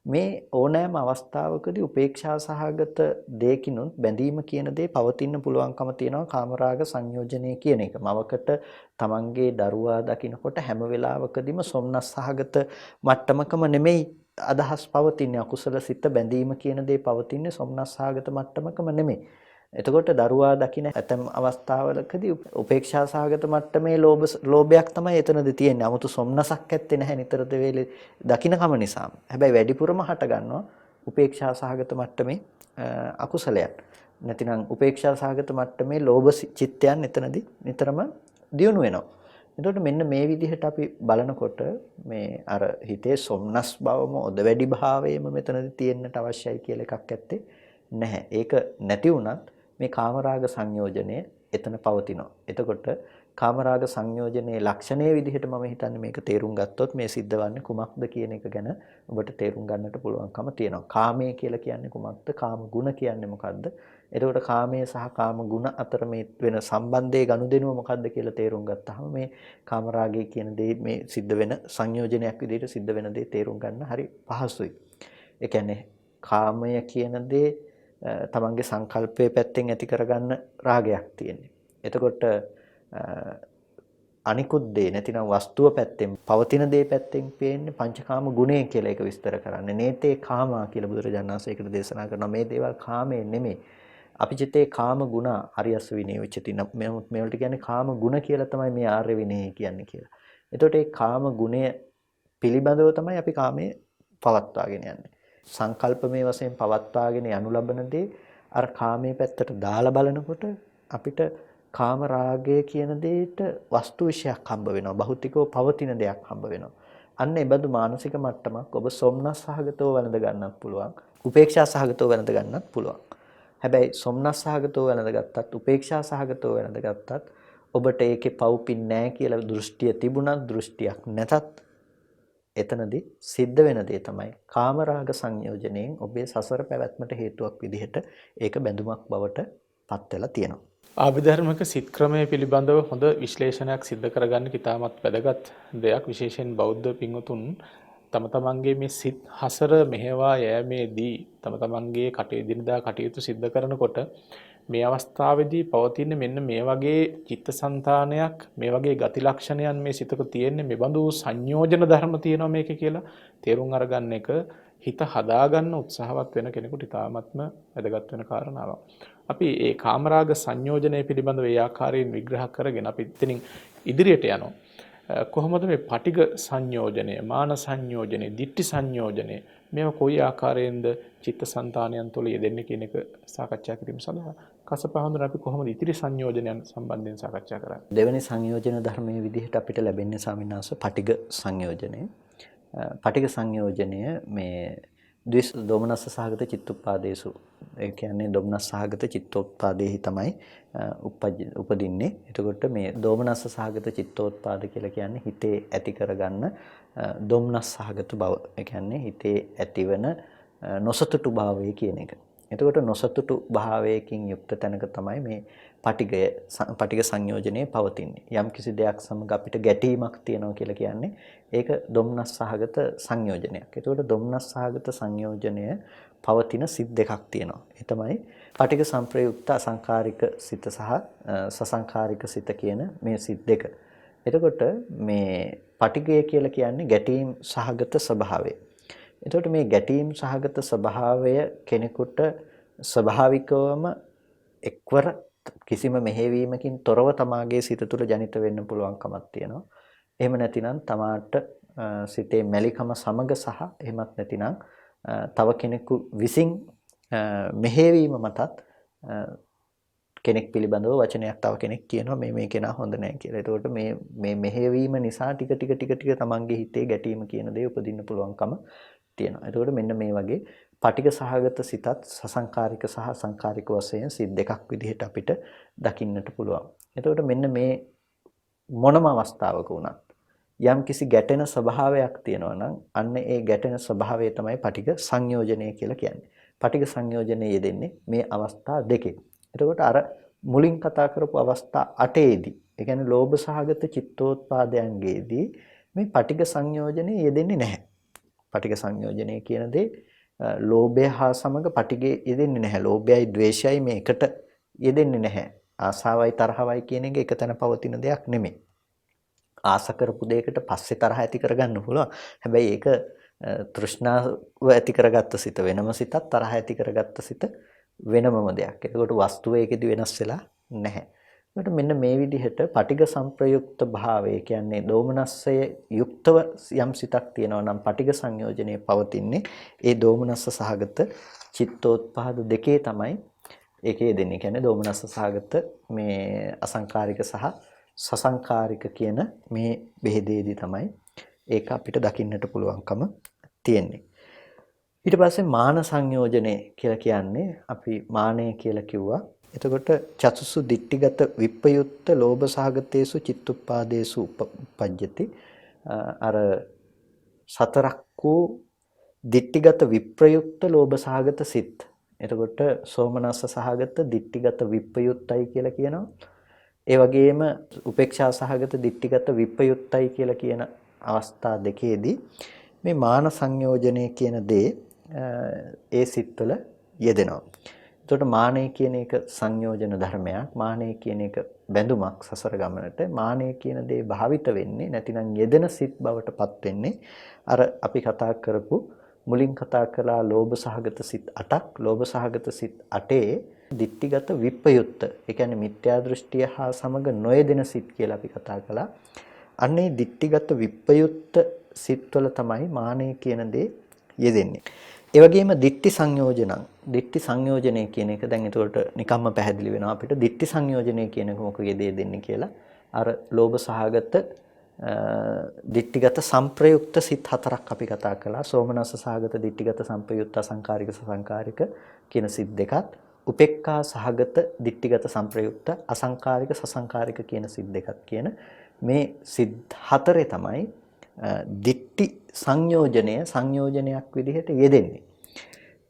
මේ ඕනෑම අවස්ථාවකදී උපේක්ෂා සහගත දෙයකිනුත් බැඳීම කියන දේ පවතින්න පුළුවන්කම තියෙනවා කාමරාග සංයෝජනය කියන එක. මවකට තමන්ගේ දරුවා දකින්නකොට හැම වෙලාවකදීම සොම්නස් සහගත මට්ටමකම නෙමෙයි අදහස් පවතින්නේ. අකුසල සිත බැඳීම කියන දේ පවතින්නේ සොම්නස් සහගත මට්ටමකම නෙමෙයි. එතකොට දරුවා දකින්න ඇතම් අවස්ථාවලකදී උපේක්ෂා සහගත මට්ටමේ ලෝභයක් තමයි එතනදී තියෙන්නේ. 아무තු සොම්නසක් ඇත්තේ නැහැ නිතර දෙවේලේ දකින්නකම නිසා. හැබැයි වැඩිපුරම හට ගන්නවා උපේක්ෂා සහගත මට්ටමේ අකුසලයන්. නැතිනම් උපේක්ෂා සහගත මට්ටමේ ලෝභ චිත්තයන් එතනදී නිතරම දියුණු වෙනවා. එතකොට මෙන්න මේ විදිහට අපි බලනකොට මේ අර හිතේ සොම්නස් බවම ඔද වැඩි භාවයේම මෙතනදී තියෙන්නට අවශ්‍යයි කියලා එකක් ඇත්තේ නැහැ. ඒක නැති වුණත් මේ කාමරාග සංයෝජනය එතන පවතිනවා. එතකොට කාමරාග සංයෝජනයේ ලක්ෂණයේ විදිහට මම හිතන්නේ මේක තේරුම් ගත්තොත් මේ සිද්ධවන්නේ කුමක්ද කියන එක ගැන ඔබට තේරුම් ගන්නට පුළුවන්කම තියෙනවා. කාමය කියලා කියන්නේ කුමක්ද? කාම ගුණ කියන්නේ මොකක්ද? එතකොට කාමයේ සහ කාම ගුණ අතර මේ වෙන සම්බන්ධයේ ගනුදෙනුව මොකක්ද කියලා තේරුම් ගත්තාම මේ කාමරාගය කියන දේ මේ සිද්ධ වෙන සංයෝජනයක් විදිහට සිද්ධ වෙන දේ තේරුම් ගන්න හරි පහසුයි. ඒ කියන්නේ කාමය කියන දේ තමන්ගේ සංකල්පයේ පැත්තෙන් ඇති කරගන්න රාගයක් තියෙන්නේ. එතකොට අනිකුත් දේ නැතිනම් වස්තුව පැත්තෙන් පවතින දේ පැත්තෙන් පේන්නේ පංචකාම ගුණය කියලා ඒක විස්තර කරන්නේ. නේතේ කාමා කියලා බුදුරජාණන් වහන්සේ ඒකට දේශනා කරනවා. මේ දේවල් කාමයේ නෙමෙයි. අපිචිතේ කාම ගුණ අරියස් විනය විචිති. මේවලට කියන්නේ කාම ගුණ කියලා තමයි මේ ආර්ය විනය කියන්නේ කියලා. එතකොට මේ කාම ගුණය පිළිබඳව තමයි අපි කාමයේ පවත්වාගෙන යන්නේ. සංකල්පමය වශයෙන් පවත්වාගෙන යනු ලබන දේ අර කාමයේ පැත්තට දාලා බලනකොට අපිට කාම රාගය කියන දෙයට වස්තු විශයක් හම්බ වෙනවා. භෞතිකව පවතින දෙයක් හම්බ වෙනවා. අන්න ඒ බඳු මානසික මට්ටමක් ඔබ සොම්නස් සහගතව වැළඳ ගන්නත් පුළුවන්. උපේක්ෂා සහගතව වැළඳ ගන්නත් පුළුවන්. හැබැයි සොම්නස් සහගතව වැළඳගත්තත් උපේක්ෂා සහගතව වැළඳගත්තත් ඔබට ඒකේ පව්පින් නැහැ කියලා දෘෂ්ටිය තිබුණත් දෘෂ්ටියක් නැතත් එතනදී සිද්ධ වෙන දේ තමයි කාමරාග සංයෝජනයෙන් ඔබේ සසර පැවැත්මට හේතුවක් විදිහට ඒක බැඳුමක් බවට පත් වෙලා තියෙනවා. ආභිධර්මික සිත් ක්‍රමය පිළිබඳව හොඳ විශ්ලේෂණයක් සිදු කරගන්න ඉතාමත් වැදගත් දෙයක්. විශේෂයෙන් බෞද්ධ පින්වතුන් තම තමන්ගේ මේ සිත් හසර මෙහෙවා යෑමේදී තම තමන්ගේ දිනදා කටයුතු සිද්ධ කරනකොට මේ අවස්ථාවේදී පවතින මෙන්න මේ වගේ චිත්තසංතානයක් මේ වගේ ගති ලක්ෂණයන් මේ සිතක තියෙන්නේ මේ බඳු සංයෝජන ධර්ම තියෙනවා මේකේ කියලා තේරුම් අරගන්න එක හිත හදාගන්න උත්සාහවත් වෙන කෙනෙකුට ඉතාමත්ම වැදගත් වෙන කාරණාවක්. අපි ඒ කාමරාග සංයෝජනය පිළිබඳව ඒ ආකාරයෙන් විග්‍රහ කරගෙන අපි එතනින් ඉදිරියට යනවා. කොහොමද මේ පටිඝ සංයෝජනය, මාන සංයෝජනය, ditthi සංයෝජනය මේවා කොයි ආකාරයෙන්ද චිත්තසංතානයන් තුළ යෙදෙන්නේ කියන එක සාකච්ඡා කිරීම සඳහා කසපහඳුන අපි කොහොමද ඉතිරි සංයෝජනයන් සම්බන්ධයෙන් සාකච්ඡා කරන්නේ? දෙවෙනි සංයෝජන ධර්මයේ විදිහට අපිට ලැබෙන්නේ ස්වාමීන් වහන්සේ පටිඝ සංයෝජනය. පටිඝ සංයෝජනය මේ ද්වේෂ දෝමනස්ස සහගත චිත්තෝත්පාදේසු ඒ කියන්නේ දෝමනස්ස සහගත චිත්තෝත්පාදේහි තමයි උපදින්නේ. එතකොට මේ දෝමනස්ස සහගත චිත්තෝත්පාද කියලා කියන්නේ හිතේ ඇති කරගන්න දෝමනස්ස සහගත බව. ඒ කියන්නේ හිතේ ඇතිවන නොසතුටු භාවය කියන එක. එතකොට නොසතුටු භාවයකින් යුක්ත තැනක තමයි මේ පටිඝ සංයෝජනයේ පවතින්නේ. යම් කිසි දෙයක් සමග අපිට ගැටීමක් තියෙනවා කියලා කියන්නේ ඒක දොම්නස් සහගත සංයෝජනයක්. එතකොට දොම්නස් සහගත සංයෝජනය පවතින සිත් දෙකක් තියෙනවා. ඒ තමයි පටිඝ සංප්‍රයුක්ත අසංකාරික සිත සහ සසංකාරික සිත කියන මේ සිත් දෙක. එතකොට මේ පටිඝය කියලා කියන්නේ ගැටීම් සහගත ස්වභාවය. එතකොට මේ ගැටීම් සහගත ස්වභාවය කෙනෙකුට ස්වභාවිකවම එක්වර කිසිම මෙහෙවීමකින් තොරව තමාගේ සිත තුළ ජනිත වෙන්න පුළුවන්කමක් තියෙනවා. එහෙම නැතිනම් තමාට සිතේ මැලිකම සමග සහ එහෙමත් නැතිනම් තව කෙනෙකු විසින් මෙහෙවීම මතත් කෙනෙක් පිළිබඳව වචනයක් තව කෙනෙක් කියනවා මේ කෙනා හොඳ නැහැ කියලා. එතකොට මේ මෙහෙවීම නිසා ටික තමන්ගේ හිතේ ගැටීම කියන දේ උපදින්න පුළුවන්කම තියෙනවා. එතකොට මෙන්න මේ වගේ පටිඝ සහගත සිතත් සසංකාරික සහ සංකාරික වශයෙන් සිත් දෙකක් විදිහට අපිට දකින්නට පුළුවන්. එතකොට මෙන්න මේ මොනම අවස්ථාවක වුණත් යම් කිසි ගැටෙන ස්වභාවයක් තියෙනවා නම් අන්න ඒ ගැටෙන ස්වභාවය තමයි පටිඝ සංයෝජනය කියලා කියන්නේ. පටිඝ සංයෝජනයේ යෙදෙන්නේ මේ අවස්ථා දෙකේ. එතකොට අර මුලින් කතා කරපු අවස්ථා 8ේදී ඒ කියන්නේ ලෝභ සහගත චිත්තෝත්පාදයන්ගේදී මේ පටිඝ සංයෝජනයේ යෙදෙන්නේ නැහැ. පටිඝ සංයෝජනය කියන දේ ලෝභය හා සමග පටිඝේ යෙදෙන්නේ නැහැ. ලෝභයයි ද්වේෂයයි මේ එකට යෙදෙන්නේ නැහැ. ආසාවයි තරහවයි කියන එක එකතැන පවතින දෙයක් නෙමෙයි. ආස කරපු දෙයකට පස්සේ තරහ ඇති කරගන්න පුළුවන්. හැබැයි ඒක තෘෂ්ණාව ඇති කරගත්ත සිත වෙනම සිතක්, තරහ ඇති කරගත්ත සිත වෙනමම දෙයක්. ඒකට වස්තුව ඒකෙදි වෙනස් වෙලා නැහැ. ඒකට මෙන්න මේ විදිහට පටිඝ සංප්‍රයුක්ත භාවය කියන්නේ දෝමනස්සය යුක්තව යම් සිතක් තියෙනවා නම් පටිඝ සංයෝජනයේ පවතින්නේ ඒ දෝමනස්ස සහගත චිත්තෝත්පාද දෙකේ තමයි ඒකේ දෙන්නේ. කියන්නේ දෝමනස්ස සහගත මේ අසංකාරික සහ සසංකාරික කියන මේ බෙහෙදේදී තමයි ඒක අපිට දකින්නට පුළුවන්කම තියෙන්නේ. ඊට පස්සේ මාන සංයෝජනේ කියලා කියන්නේ අපි මානය කියලා කිව්වා. එතකොට චතුසු දිට්ඨිගත විප්පයුත්ත ලෝභ සහගතේසු චිත්තුප්පාදේසු උපජ්ජති. අර සතරක් වූ දිට්ඨිගත විප්‍රයුක්ත ලෝභ සහගත සිත්. එතකොට සෝමනස්ස සහගත දිට්ඨිගත විප්‍රයුක්තයි කියලා කියනවා. ඒ වගේම උපේක්ෂා සහගත දිට්ඨිගත විප්‍රයුක්තයි කියලා කියන අවස්ථා දෙකේදී මේ මාන සංයෝජනය කියන දේ ඒ සිත්වල යෙදෙනවා. එතකොට මානය කියන එක සංයෝජන ධර්මයක්. මානය කියන එක බැඳුමක් සසර ගමනට. මානය කියන දේ භාවිත වෙන්නේ නැතිනම් යෙදෙන සිත් බවට පත් වෙන්නේ අර අපි කතා කරපු මුලින් කතා කළා ලෝභ සහගත සිත් 8ක්. ලෝභ සහගත සිත් 8 දිට්ඨිගත විප්‍රයුක්ත. ඒ කියන්නේ මිත්‍යා දෘෂ්ටිය හා සමග නොයෙදෙන සිත් කියලා අපි කතා කළා. අන්නේ දිට්ඨිගත විප්‍රයුක්ත සිත්වල තමයි මානය කියන දේ යෙදෙන්නේ. ඒ වගේම දිට්ඨි සංයෝජනං. දිට්ඨි සංයෝජනය කියන එක දැන් එතකොට නිකම්ම පැහැදිලි වෙනවා අපිට. දිට්ඨි සංයෝජනය කියන එක මොකද දෙන්නේ කියලා. අර ලෝභ සහගත දිට්ඨිගත සංප්‍රයුක්ත සිත් හතරක් අපි කතා කළා. සෝමනස්ස සහගත දිට්ඨිගත සංප්‍රයුක්ත අසංකාරික සසංකාරික කියන සිත් දෙකත්. උපේක්ඛා සහගත දිට්ඨිගත සංප්‍රයුක්ත අසංකාරික සසංකාරික කියන සිත් දෙකක් කියන මේ සිත් හතරේ තමයි දිට්ඨි සංයෝජනයක් විදිහට යෙදෙන්නේ.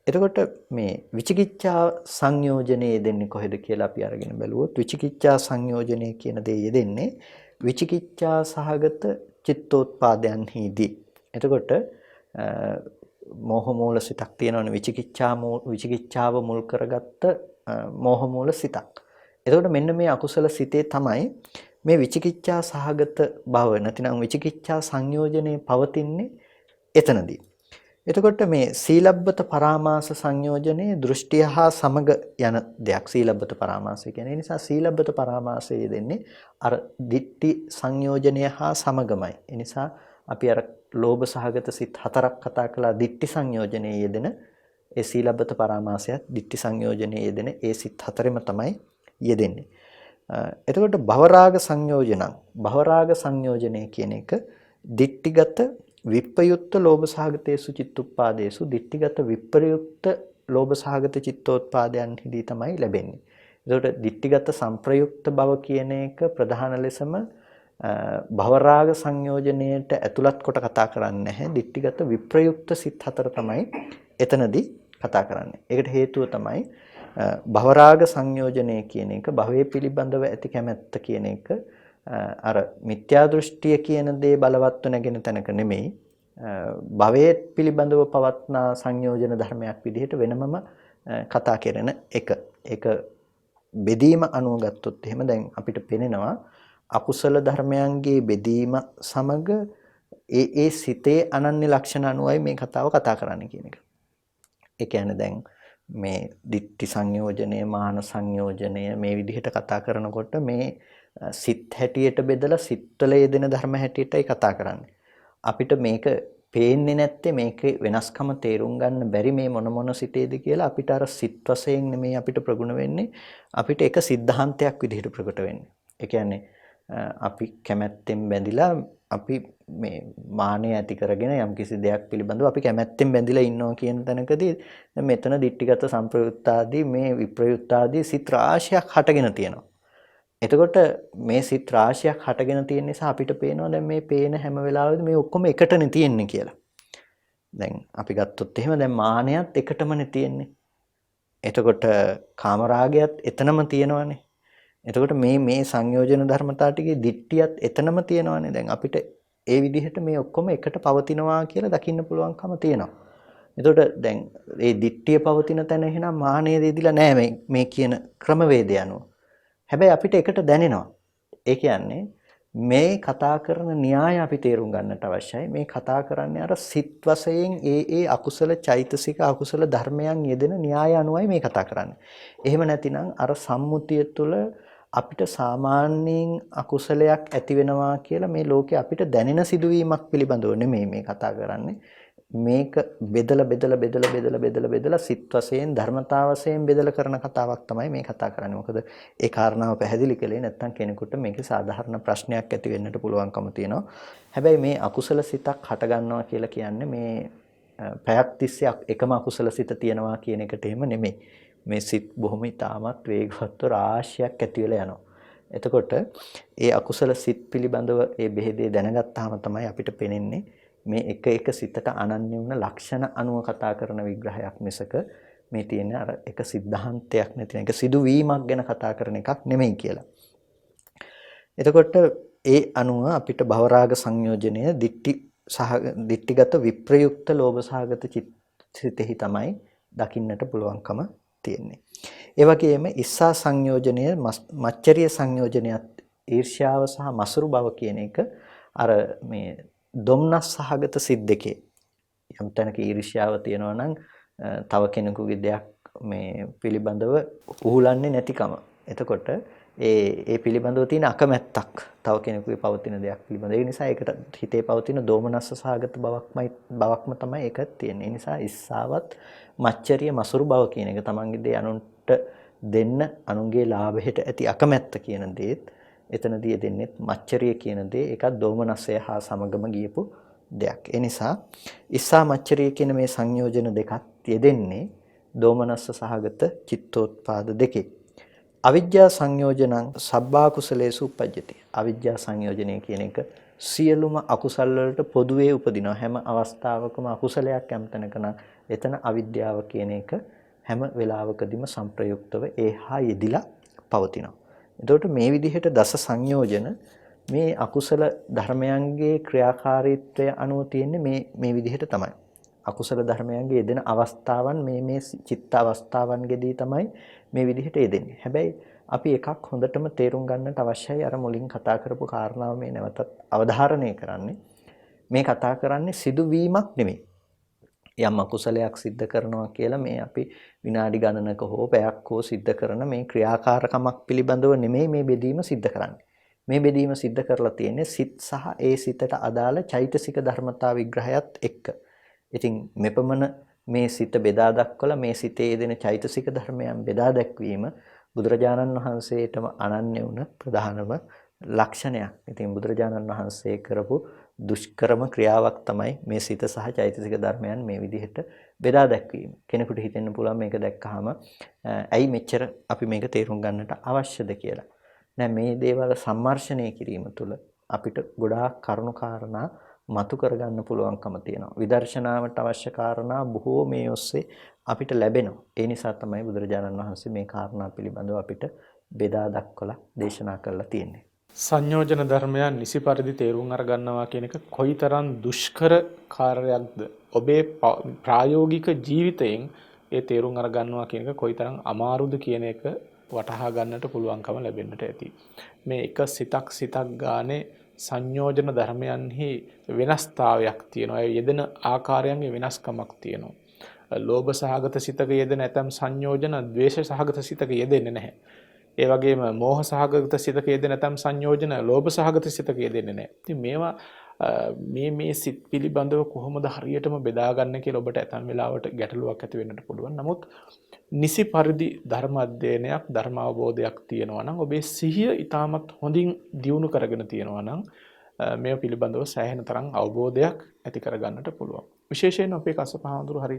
එතකොට මේ විචිකිච්ඡා සංයෝජනයේ යෙදෙන්නේ කොහෙද කියලා අපි අරගෙන බැලුවොත් විචිකිච්ඡා සංයෝජනය කියන දේ යෙදෙන්නේ විචිකිච්ඡා සහගත චිත්තෝත්පාදයන්හිදී. එතකොට මෝහ මූල සිතක් තියෙනවනේ විචිකිච්ඡාව මුල් කරගත්ත මෝහ මූල සිතක්. එතකොට මෙන්න මේ අකුසල සිතේ තමයි මේ විචිකිච්ඡා සහගත බව නැතිනම් විචිකිච්ඡා සංයෝජනේ පවතින්නේ එතනදී. එතකොට මේ සීලබ්බත පරාමාස සංයෝජනයේ දෘෂ්ටිය හා සමග යන දෙයක් සීලබ්බත පරාමාසය කියන්නේ. ඒ නිසා සීලබ්බත පරාමාසය දෙන්නේ අර දිට්ඨි සංයෝජනය හා සමගමයි. ඒ නිසා අපි අර ලෝභ සහගත සිත් හතරක් කතා කළා දිට්ඨි සංයෝජනයේ යෙදෙන ඒ සීලබ්බත පරාමාසයත් දිට්ඨි සංයෝජනයේ යෙදෙන ඒ සිත් හතරෙම තමයි යෙදෙන්නේ. එතකොට භවරාග සංයෝජනය කියන එක දිට්ඨිගත විප්‍රයුක්ත ලෝභ සහගතේසු චිත්තුප්පාදේසු දිට්ඨිගත විප්‍රයුක්ත ලෝභ සහගත චිත්තෝත්පාදයන්හිදී තමයි ලැබෙන්නේ. එතකොට දිට්ඨිගත සංප්‍රයුක්ත බව කියන එක ප්‍රධාන ලෙසම භවරාග සංයෝජනයට ඇතුළත් කොට කතා කරන්නේ නැහැ. දිට්ඨිගත විප්‍රයුක්ත සිත් හතර තමයි එතනදී කතා කරන්නේ. ඒකට හේතුව තමයි භවරාග සංයෝජනය කියන එක භවයේ පිළිබඳව ඇති කැමැත්ත කියන එක අර මිත්‍යා දෘෂ්ටිය කියන දේ බලවත්ව නැගෙන තැනක නෙමෙයි භවයේ පිළිබඳව පවත්නා සංයෝජන ධර්මයක් විදිහට වෙනමම කතා කරන එක. ඒක බෙදීම අනුව ගත්තොත් එහෙම දැන් අපිට පේනවා අකුසල ධර්මයන්ගේ බෙදීම සමග ඒ සිතේ අනන්‍ය ලක්ෂණ අනුවයි මේ කතාව කතා කරන්නේ කියන එක. ඒ කියන්නේ දැන් මේ දිට්ඨි සංයෝජනය මාන සංයෝජනය මේ විදිහට කතා කරනකොට මේ සිත් හැටියට බෙදලා සිත්වල යෙදෙන ධර්ම හැටියටයි කතා කරන්නේ. අපිට මේක පේන්නේ නැත්තේ මේකේ වෙනස්කම තේරුම් ගන්න බැරි මේ මොන සිතේද කියලා අපිට අර සිත් වශයෙන් නෙමෙයි අපිට ප්‍රගුණ වෙන්නේ. අපිට ඒක સિદ્ધාන්තයක් විදිහට ප්‍රකට වෙන්නේ. ඒ කියන්නේ අපි කැමැත්තෙන් බැඳිලා අපි මේ මානය ඇති කරගෙන යම්කිසි දෙයක් පිළිබඳව අපි කැමැත්තෙන් බැඳිලා ඉන්නවා කියන තැනකදී මෙතන දිට්ඨිගත සංප්‍රයුක්තාදී මේ විප්‍රයුක්තාදී සිත් රාශියක් හටගෙන තියෙනවා. එතකොට මේ සිත් රාශියක් හටගෙන තියෙන නිසා අපිට පේනවා දැන් මේ පේන හැම වෙලාවෙම මේ ඔක්කොම එකටනේ තියෙන්නේ කියලා. දැන් අපි ගත්තොත් එහෙම දැන් මානයත් එකටමනේ තියෙන්නේ. එතකොට කාමරාගයත් එතනම තියෙනවානේ. එතකොට මේ සංයෝජන ධර්මතා ටිකේ දිට්ඨියත් එතනම තියෙනවානේ. දැන් අපිට ඒ විදිහට මේ ඔක්කොම එකට පවතිනවා කියලා දකින්න පුළුවන්කම තියෙනවා. එතකොට දැන් මේ දිට්ඨිය පවතින තැන එහෙනම් මානය දෙදිලා නැහැ මේ කියන ක්‍රමවේදය අනුව. හැබැයි අපිට එකට දැනෙනවා. ඒ කියන්නේ මේ කතා කරන න්‍යාය අපි තේරුම් ගන්නට අවශ්‍යයි. මේ කතා කරන්නේ අර සිත් වශයෙන් ඒ අකුසල චෛතසික අකුසල ධර්මයන් යෙදෙන න්‍යාය අනුවයි මේ කතා කරන්නේ. එහෙම නැතිනම් අර සම්මුතිය තුළ අපිට සාමාන්‍යයෙන් අකුසලයක් ඇති වෙනවා කියලා මේ ලෝකේ අපිට දැනෙන සිදුවීමක් පිළිබඳව නෙමෙයි මේ කතා කරන්නේ. මේක බෙදලා සිත් වශයෙන් ධර්මතා වශයෙන් බෙදලා කරන කතාවක් තමයි මේ කතා කරන්නේ. මොකද ඒ කාරණාව පැහැදිලි කළේ නැත්නම් කෙනෙකුට මේකේ සාධාරණ ප්‍රශ්නයක් ඇති වෙන්නට පුළුවන්කම තියෙනවා. හැබැයි මේ අකුසල සිතක් හට ගන්නවා කියලා කියන්නේ මේ පැයක් තිස්සේ එකම අකුසල සිත තියනවා කියන එකට එහෙම නෙමෙයි. මේ සිත් බොහොම ඉතාමත් වේගවත්ව රාශියක් ඇති වෙලා යනවා. එතකොට ඒ අකුසල සිත් පිළිබඳව ඒ බෙහෙදේ දැනගත්තාම තමයි අපිට පේන්නේ මේ එක එක සිතට අනන්‍ය වුණ ලක්ෂණ අනුව කතා කරන විග්‍රහයක් මිසක මේ තියෙන අර එක සිද්ධාන්තයක් නැති එක සිදුවීමක් ගැන කතා කරන එකක් නෙමෙයි කියලා. එතකොට ඒ අනුව අපිට භවරාග සංයෝජනය දිට්ඨිගත විප්‍රයුක්ත ලෝභ සහගත සිතෙහි තමයි දකින්නට පුළුවන්කම තියෙන්නේ. ඒ වගේම ඉස්සා සංයෝජනය මච්චරිය සංයෝජනයත් ඊර්ෂ්‍යාව සහ මසුරු බව කියන එක අර මේ දොම්නස් සහගත සිත් දෙකේ යම් තැනක ඊර්ෂ්‍යාව තියෙනවා නම් තව කෙනෙකුගේ දෙයක් මේ පිළිබඳව උහුලන්නේ නැතිකම. එතකොට ඒ පිළිබඳව තියෙන අකමැත්තක් තව කෙනෙකුගේ පවතින දෙයක් පිළිබඳව. ඒ නිසා ඒකට හිතේ පවතින දෝමනස්ස සහගත බවක්ම තමයි ඒක තියෙන්නේ. ඒ නිසා ඉස්සාවත් මච්චරිය මසුරු බව කියන එක තමන්ගේ දේ අනුන්ට දෙන්න අනුන්ගේ ලාභයට ඇති අකමැත්ත කියන දේත් එතනදී දෙන්නේ මච්චරිය කියන දේ ඒකත් දෝමනස්සය හා සමගම ගියපු දෙයක්. ඒ නිසා ඉස්සා මච්චරිය කියන මේ සංයෝජන දෙකත් යෙදෙන්නේ දෝමනස්ස සහගත චිත්තෝත්පාද දෙකේ. අවිජ්ජා සංයෝජනං සබ්බා කුසලේසු උපජ්ජති. අවිජ්ජා සංයෝජනය කියන එක සියලුම අකුසල් වලට පොදුවේ උපදිනවා. හැම අවස්ථාවකම අකුසලයක් යම් තැනක නම් එතන අවිද්‍යාව කියන එක හැම වෙලාවකදීම සංප්‍රයුක්තව ඒහා යෙදිලා පවතිනවා. එතකොට මේ විදිහට දස සංයෝජන මේ අකුසල ධර්මයන්ගේ ක්‍රියාකාරීත්වය අනුව තියෙන්නේ මේ විදිහට තමයි. අකුසල ධර්මයන්ගේ යෙදෙන අවස්ථාවන් මේ චිත්ත අවස්ථාවන්ගෙදී තමයි මේ විදිහට යෙදෙන්නේ. හැබැයි අපි එකක් හොඳටම තේරුම් ගන්නට අවශ්‍යයි. අර මුලින් කතා කරපු කාරණාව මේ නැවතත් අවධාරණය කරන්නේ. මේ කතා කරන්නේ සිදුවීමක් නෙමෙයි. යම් අකුසලයක් සිද්ධ කරනවා කියලා මේ අපි විනාඩි ගණනක හෝ පැයක් හෝ සිද්ධ කරන මේ ක්‍රියාකාරකමක් පිළිබඳව නෙමෙයි මේ බෙදීම සිද්ධ කරන්නේ. මේ බෙදීම සිද්ධ කරලා තියෙන්නේ සිත් සහ ඒ සිතට අදාළ චෛතසික ධර්මතා විග්‍රහයත් එක්ක. ඉතින් මෙපමණ මේ සිත බෙදා දක්වලා මේ සිතේ යෙදෙන චෛතසික ධර්මයන් බෙදා දැක්වීම බුදුරජාණන් වහන්සේටම අනන්‍ය වුණ ප්‍රධානම ලක්ෂණයක්. ඉතින් බුදුරජාණන් වහන්සේ කරපු දුෂ්කරම ක්‍රියාවක් තමයි මේ සිත සහ චෛතසික ධර්මයන් මේ විදිහට බෙදා දැක්වීම. කෙනෙකුට හිතෙන්න පුළුවන් මේක දැක්කහම ඇයි මෙච්චර අපි මේක තේරුම් ගන්නට අවශ්‍යද කියලා. නෑ, මේ දේවල් සම්මර්ෂණය කිරීම තුළ අපිට ගොඩාක් කරුණු කාරණා මතු කරගන්න පුළුවන්කම තියෙනවා. විදර්ශනාවට අවශ්‍ය කාරණා බොහෝ මේ ඔස්සේ අපිට ලැබෙනවා. ඒ නිසා තමයි බුදුරජාණන් වහන්සේ මේ කාරණා පිළිබඳව අපිට බෙදා දක්වලා දේශනා කරලා තියෙන්නේ. සංයෝජන ධර්මයන් නිසි පරිදි තේරුම් අරගන්නවා කියන එක කොයිතරම් දුෂ්කර කාර්යයක්ද? ඔබේ ප්‍රායෝගික ජීවිතයෙන් ඒ තේරුම් අරගන්නවා කියන එක කොයිතරම් අමාරුද කියන එක වටහා ගන්නට පුළුවන්කම ලැබෙන්නට ඇති. මේ එක සිතක් ගානේ සංයෝජන ධර්මයන්හි වෙනස්තාවයක් තියෙනවා. ඒ යෙදෙන ආකාරයන්ගේ වෙනස්කමක් තියෙනවා. ලෝභ සහගත සිතක යෙදෙන ඇතම් සංයෝජන ද්වේෂ සහගත සිතක යෙදෙන්නේ නැහැ. ඒ වගේම මෝහ සහගත සිතක යෙදෙන ඇතම් සංයෝජන ලෝභ සහගත සිතක යෙදෙන්නේ නැහැ. ඉතින් මේවා මේ සිත් පිළිබඳව කොහොමද හරියටම බෙදාගන්න කියලා ඔබට ඇතම් වෙලාවට ගැටලුවක් ඇති වෙන්නට පුළුවන්. නමුත් නිසි පරිදි ධර්ම අධ්‍යයනයක් ධර්ම අවබෝධයක් තියෙනවා නම් ඔබේ සිහිය ඊටමත් හොඳින් දියුණු කරගෙන තියෙනවා නම් මේ පිළිබඳව සෑහෙන තරම් අවබෝධයක් ඇති කරගන්නට පුළුවන්. විශේෂයෙන් අපේ කසපහඳුරු හරි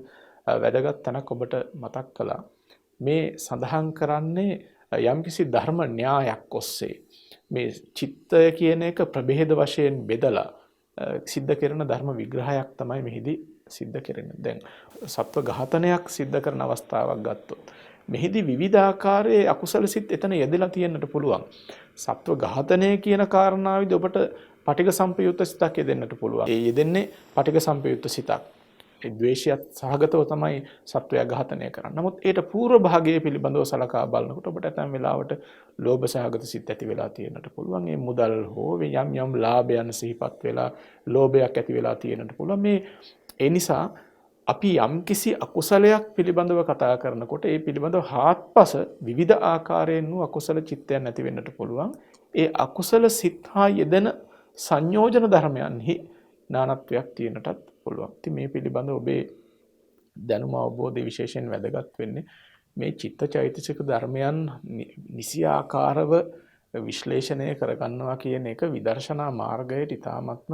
වැදගත් තැනක් ඔබට මතක් කළා. මේ සඳහන් කරන්නේ යම්කිසි ධර්ම න්‍යායක් ඔස්සේ මේ චිත්තය කියන එක ප්‍රභේද වශයෙන් බෙදලා සිද්ධ කරන ධර්ම විග්‍රහයක් තමයි මෙහිදී සිද්ධ කරන්නේ. දැන් සත්ව ඝාතනයක් සිද්ධ කරන අවස්ථාවක් ගත්තොත් මෙහිදී විවිධාකාරයේ අකුසල සිත් එතන යෙදලා තියෙන්නට පුළුවන්. සත්ව ඝාතනය කියන කාරණාවේදී ඔබට පටිඝ සම්පයුත්ත සිතක් යෙදෙන්නට පුළුවන්. ඒ යෙදෙන්නේ පටිඝ සම්පයුත්ත සිතක්. ඒ ද්වේෂයත් සහගතව තමයි සත්වයා ඝාතනය කරන්නේ. නමුත් ඊට පූර්ව භාගයේ පිළිබඳව සලකා බලනකොට ඔබට ඇතැම් වෙලාවට ලෝභ සහගත සිත් ඇති වෙලා තියෙන්නට පුළුවන්. මේ මුදල් හෝ යම් ලාභයන් සිහිපත් වෙලා ලෝභයක් ඇති වෙලා තියෙන්නට පුළුවන්. ඒ නිසා අපි යම්කිසි අකුසලයක් පිළිබඳව කතා කරනකොට ඒ පිළිබඳව හාත්පස විවිධ ආකාරයෙන් වූ අකුසල චිත්තයන් ඇති වෙන්නට පුළුවන්. ඒ අකුසල සිත් හා යෙදෙන සංයෝජන ධර්මයන්හි නානත්වයක් තියෙනටත් පුළුවන්. ඉතින් මේ පිළිබඳව ඔබේ දැනුම අවබෝධය විශේෂයෙන් වැදගත් වෙන්නේ මේ චිත්තචෛතසික ධර්මයන් නිසි ආකාරව විශ්ලේෂණය කරගන්නවා කියන එක විදර්ශනා මාර්ගයට ඉතාමත්ම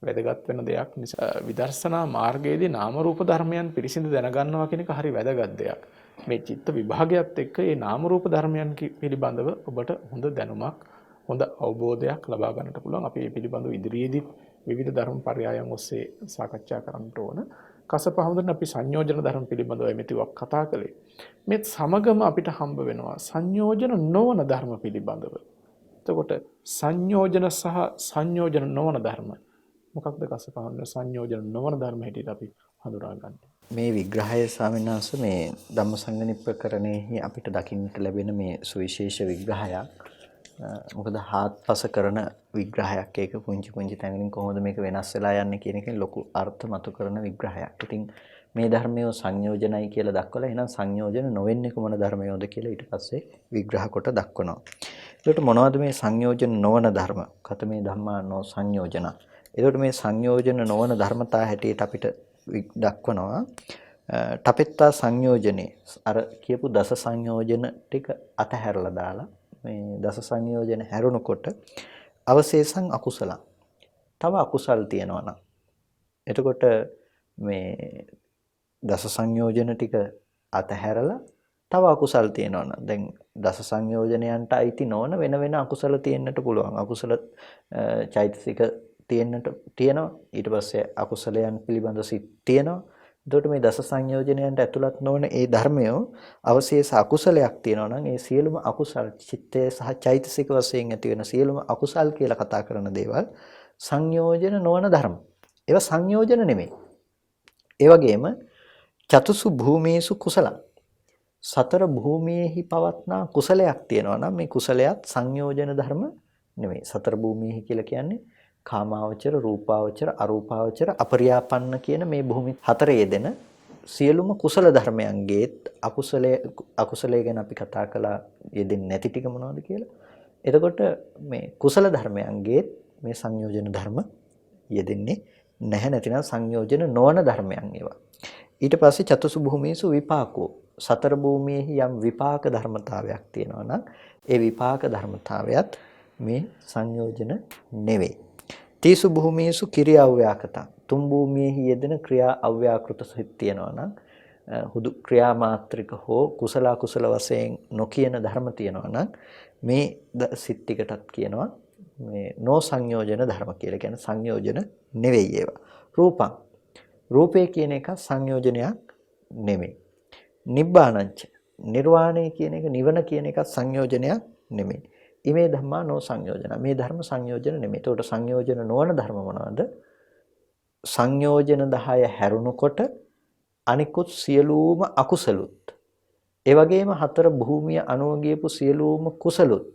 වැදගත් වෙන දෙයක්. නිසා විදර්ශනා මාර්ගයේදී නාම රූප ධර්මයන් පිරිසිදු දැනගන්නවා කියන එක හරි වැදගත් දෙයක්. මේ චිත්ත විභාගයත් එක්ක මේ නාම රූප ධර්මයන් පිළිබඳව ඔබට හොඳ දැනුමක්, හොඳ අවබෝධයක් ලබා ගන්නට පුළුවන්. අපි මේ පිළිබඳව ඉදිරියේදී විවිධ ධර්ම පරයයන් ඔස්සේ සාකච්ඡා කරන්නට ඕන. කසපහමුදුරන් අපි සංයෝජන ධර්ම පිළිබඳව මෙතිවක් කතා කළේ. මේ සමගම අපිට හම්බ වෙනවා සංයෝජන නොවන ධර්ම පිළිබඳව. එතකොට සංයෝජන සහ සංයෝජන නොවන ධර්ම මොකක්ද කසපහමුදුරන් සංයෝජන නොවන ධර්ම හැටියට අපි හඳුනාගන්නේ? මේ විග්‍රහය ස්වාමීන් වහන්සේ මේ ධම්මසංගණිප්පකරණයෙහි අපිට දකින්නට ලැබෙන මේ සුවිශේෂ විග්‍රහයක්. මොකද හාත්පස කරන විග්‍රහයක්. ඒක පුංචි පුංචි තැන්වලින් කොහොමද මේක වෙනස් වෙලා යන්නේ කියන එකෙන් ලොකු අර්ථ මතු කරන විග්‍රහයක්. ඉතින් මේ ධර්මයේ සංයෝජනයි කියලා දක්වලා එහෙනම් සංයෝජන නොවෙන්නේ කොමන ධර්මයෝද කියලා ඊට පස්සේ විග්‍රහ කොට දක්වනවා. ඒකට මොනවද මේ සංයෝජන නොවන ධර්ම? කතමේ ධම්මා නො සංයෝජන. ඒකට මේ සංයෝජන නොවන ධර්මතා හැටියට අපිට දක්වනවා ටපෙත්තා සංයෝජනේ අර කියපු දස සංයෝජන ටික අතහැරලා දාලා මේ දස සංයෝජන හැරුණකොට අවශේෂං අකුසල. තව අකුසල් තියෙනවා නම් එතකොට මේ දස සංයෝජන ටික අතහැරලා තව අකුසල් තියෙනවා නම් දැන් දස සංයෝජනයන්ට අයිති නොවන වෙන වෙන අකුසල තියෙන්නට පුළුවන්. අකුසල චෛතසික තියෙනවා. ඊට පස්සේ අකුසලයන් පිළිබඳ සිත් තියෙනවා. එතකොට මේ දස සංයෝජනයන්ට ඇතුළත් නොවන ඒ ධර්මය අවශේෂ අකුසලයක් තියෙනවා නම් ඒ සියලුම අකුසල් චිත්තය සහ චෛතසික වශයෙන් ඇති වෙන සියලුම අකුසල් කියලා කතා කරන දේවල් සංයෝජන නොවන ධර්ම. ඒවා සංයෝජන නෙමෙයි. ඒ වගේම චතුසු භූමේසු කුසලං සතර භූමියේහි පවත්නා කුසලයක් තියෙනවා නම් මේ කුසලයක් සංයෝජන ධර්ම නෙමෙයි. සතර භූමියේහි කියලා කියන්නේ කාමාවචර, රූපාවචර, අරූපාවචර, අපරියාපන්න කියන මේ භූමි හතරේ යෙදෙන සියලුම කුසල ධර්මයන්ගේ අකුසලයේ ගැන අපි කතා කළා යෙදෙන්නේ නැති ටික මොනවද කියලා. එතකොට මේ කුසල ධර්මයන්ගේ මේ සංයෝජන ධර්ම යෙදෙන්නේ නැහැ. නැතිනම් සංයෝජන නොවන ධර්මයන් ඒවා. ඊට පස්සේ චතුසු භූමීසු විපාකෝ සතර භූමියේහි යම් විපාක ධර්මතාවයක් තියෙනවා නම් ඒ විපාක ධර්මතාවයත් මේ සංයෝජන නෙවෙයි. තීසු භූමීසු කිරියා අව්‍යාකත තුන් භූමියේහි යෙදෙන ක්‍රියා අව්‍යාකෘත සිත් තියෙනවා නම් හුදු ක්‍රියා මාත්‍රික හෝ කුසල කුසල වශයෙන් නොකියන ධර්ම තියෙනවා නම් මේ සිත් ටිකටත් කියනවා මේ නෝ සංයෝජන ධර්ම කියලා. කියන්නේ සංයෝජන නෙවෙයි ඒවා. රූපං රූපේ කියන එක සංයෝජනයක් නෙමෙයි. නිබ්බානංච නිර්වාණය කියන එක නිවන කියන එක සංයෝජනයක් නෙමෙයි. ඉමේ ධම්මා නෝ සංයෝජන. මේ ධර්ම සංයෝජන නෙමෙයි. ඒකට සංයෝජන නොවන ධර්ම මොනවාද? සංයෝජන 10 හැරුණකොට අනිකුත් සියලුම අකුසලුත් ඒ වගේම හතර භූමිය අනුව ගියපු සියලුම කුසලුත්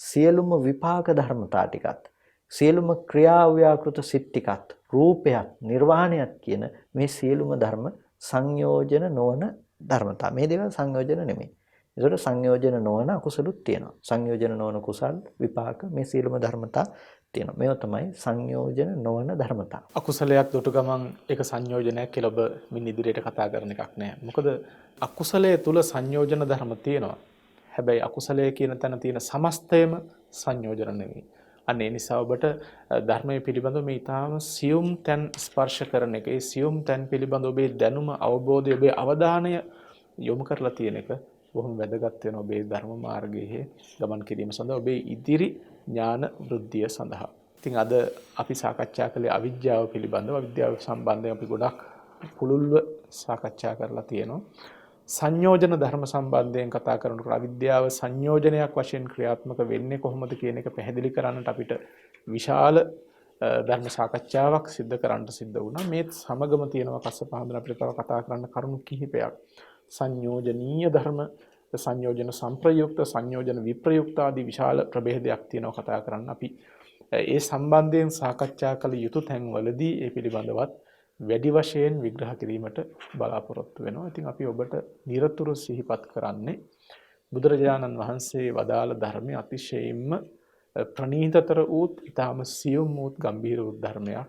සියලුම විපාක ධර්මතා ටිකත් සියලුම ක්‍රියා ව්‍යාකෘත සිත් ටිකත් රූපයත් නිර්වාණයත් කියන මේ සියලුම ධර්ම සංයෝජන නොවන ධර්මතා. මේ දේවල් සංයෝජන නෙමෙයි. ඒකට සංයෝජන නොවන අකුසලුත් තියෙනවා. සංයෝජන නොවන කුසල් විපාක මේ සියලුම ධර්මතා තියෙනවා. මේවා තමයි සංයෝජන නොවන ධර්මතා. අකුසලයක් දුටු ගමන් ඒක සංයෝජනයක් කියලා ඔබ මින් ඉදිරියට කතා කරන එකක් නෑ. මොකද අකුසලයේ තුල සංයෝජන ධර්ම තියෙනවා. හැබැයි අකුසලයේ කියන තැන තියෙන සමස්තයම සංයෝජන නෙවෙයි. අන්න ඒ නිසා ඔබට ධර්මයේ පිළිබඳව මේ ඊටාම සියුම් තැන් ස්පර්ශ කරන එක, ඒ සියුම් තැන් පිළිබඳව ඔබේ දැනුම, අවබෝධය, ඔබේ අවධානය යොමු කරලා තියෙන එක බොහොම වැදගත් වෙනවා ඔබේ ධර්ම මාර්ගයේ ගමන් කිරීම සඳහා, ඔබේ ඉදිරි ඥාන වෘද්ධිය සඳහා. ඉතින් අද අපි සාකච්ඡා කළේ අවිද්‍යාව පිළිබඳව. අවිද්‍යාව සම්බන්ධයෙන් අපි ගොඩක් පුළුල්ව සාකච්ඡා කරලා තියෙනවා. සංයෝජන ධර්ම සම්බන්ධයෙන් කතා කරනකොට අවිද්‍යාව සංයෝජනයක් වශයෙන් ක්‍රියාත්මක වෙන්නේ කොහොමද කියන එක පැහැදිලි කරන්නට අපිට විශාල ධර්ම සාකච්ඡාවක් සිදු කරන්න සිද්ධ වුණා. මේ සමගම තියෙනවා කස්සපහඳුන අපිට තව කතා කරන්න කරුණු කිහිපයක්. සංයෝජනීය ධර්ම, සංයෝජන සංප්‍රයුක්ත, සංයෝජන විප්‍රයුක්ත ආදී විශාල ප්‍රභේදයක් තියෙනවා කතා කරන්න. අපි ඒ සම්බන්ධයෙන් සාකච්ඡා කළ යුතු තැන්වලදී ඒ පිළිබඳවත් වැඩි වශයෙන් විග්‍රහ කිරීමට බලාපොරොත්තු වෙනවා. ඉතින් අපි ඔබට නිරතුරු සිහිපත් කරන්නේ බුදුරජාණන් වහන්සේ වදාළ ධර්මයේ අතිශයින්ම ප්‍රණීතතර වූත් ඊටාම සියුම් වූත් ගම්භීර වූ ධර්මයක්.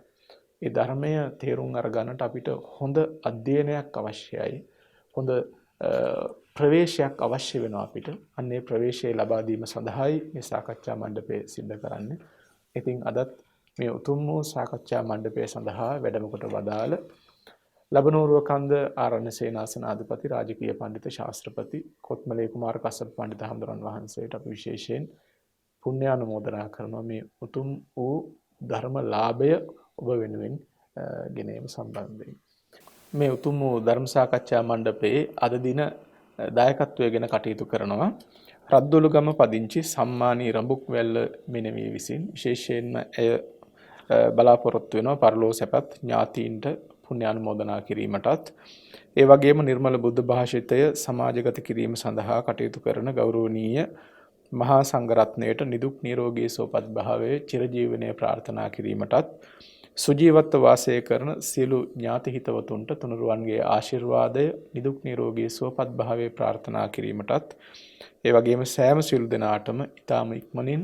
ඒ ධර්මය තේරුම් අරගන්නට අපිට හොඳ අධ්‍යයනයක් අවශ්‍යයි. හොඳ ප්‍රවේශයක් අවශ්‍ය වෙනවා අපිට. අන්න ඒ ප්‍රවේශය ලබා දීම සඳහායි මේ සාකච්ඡා මණ්ඩපය සිද්ධ කරන්නේ. ඉතින් අදත් මේ උතුම් වූ සාකච්ඡා මණ්ඩපය සඳහා වැඩම කොට වදාළ ලබනෝරුව කන්ද ආරණ්‍ය සේනාසනාධිපති රාජකීය පඬිතු ශාස්ත්‍රපති කොත්මලේ කුමාර කස්සප පඬිතු හඳුරන් වහන්සේට අපි විශේෂයෙන් පුණ්‍යානුමෝදනා කරනවා මේ උතුම් වූ ධර්ම ලාභය ඔබ වෙනුවෙන් ගෙනීම සම්බන්ධයෙන්. මේ උතුම් වූ ධර්ම සාකච්ඡා මණ්ඩපයේ අද දින දායකත්වයෙන් කටයුතු කරනවා රද්දොළුගම පදිංචි සම්මානී රඹුක්වැල්ල මෙනවිය විසින් විශේෂයෙන්ම එය බලාපොරොත්තු වෙනවා පරලෝ සැපත් ඥාතීන්ට පුණ්‍යානුමෝදනා කිරීමටත් ඒ වගේම නිර්මල බුද්ධ භාෂිතය සමාජගත කිරීම සඳහා කටයුතු කරන ගෞරවනීය මහා සංඝරත්නයට නිදුක් නිරෝගී සුවපත් භාවයේ චිරජීවනයේ ප්‍රාර්ථනා කිරීමටත් සුජීවත්ව වාසය කරන සියලු ඥාති හිතවතුන්ට තුනුරුවන්ගේ ආශිර්වාදය නිදුක් නිරෝගී සුවපත් භාවයේ ප්‍රාර්ථනා කිරීමටත් ඒ වගේම සෑම සියලු දෙනාටම ඊටාම ඉක්මනින්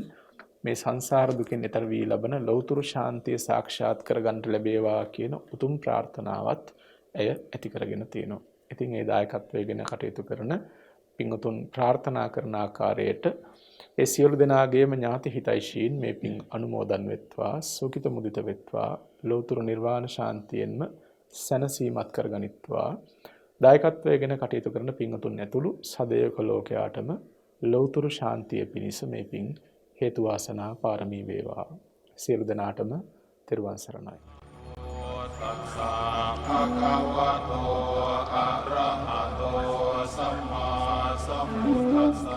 මේ සංසාර දුකෙන් එතර වී ලබන ලෞතුරු ශාන්තිය සාක්ෂාත් කරගන්නට ලැබේවා කියන උතුම් ප්‍රාර්ථනාවත් එය ඇති කරගෙන තියෙනවා. ඉතින් ඒ දායකත්වයෙන් කටයුතු කරන පින්වතුන් ප්‍රාර්ථනා කරන ආකාරයට ඒ සියලු දෙනාගේම ඥාති හිතයිශීන් මේ පින් අනුමෝදන් වෙත්වා සුඛිත මුදිත වෙත්වා ලෞතුරු නිර්වාණ ශාන්තියෙන්ම සැනසීමත් කරගනිත්වා දායකත්වයෙන් කටයුතු කරන පින්වතුන් ඇතුළු සදේවක ලෝකයාටම ලෞතුරු ශාන්තිය පිණිස මේ පින් හේතු වාසනා පාරමී වේවා. සියලු දෙනාටම තෙරුවන් සරණයි. භගවතෝ අරහතෝ සම්මා සම්බුද්දස්ස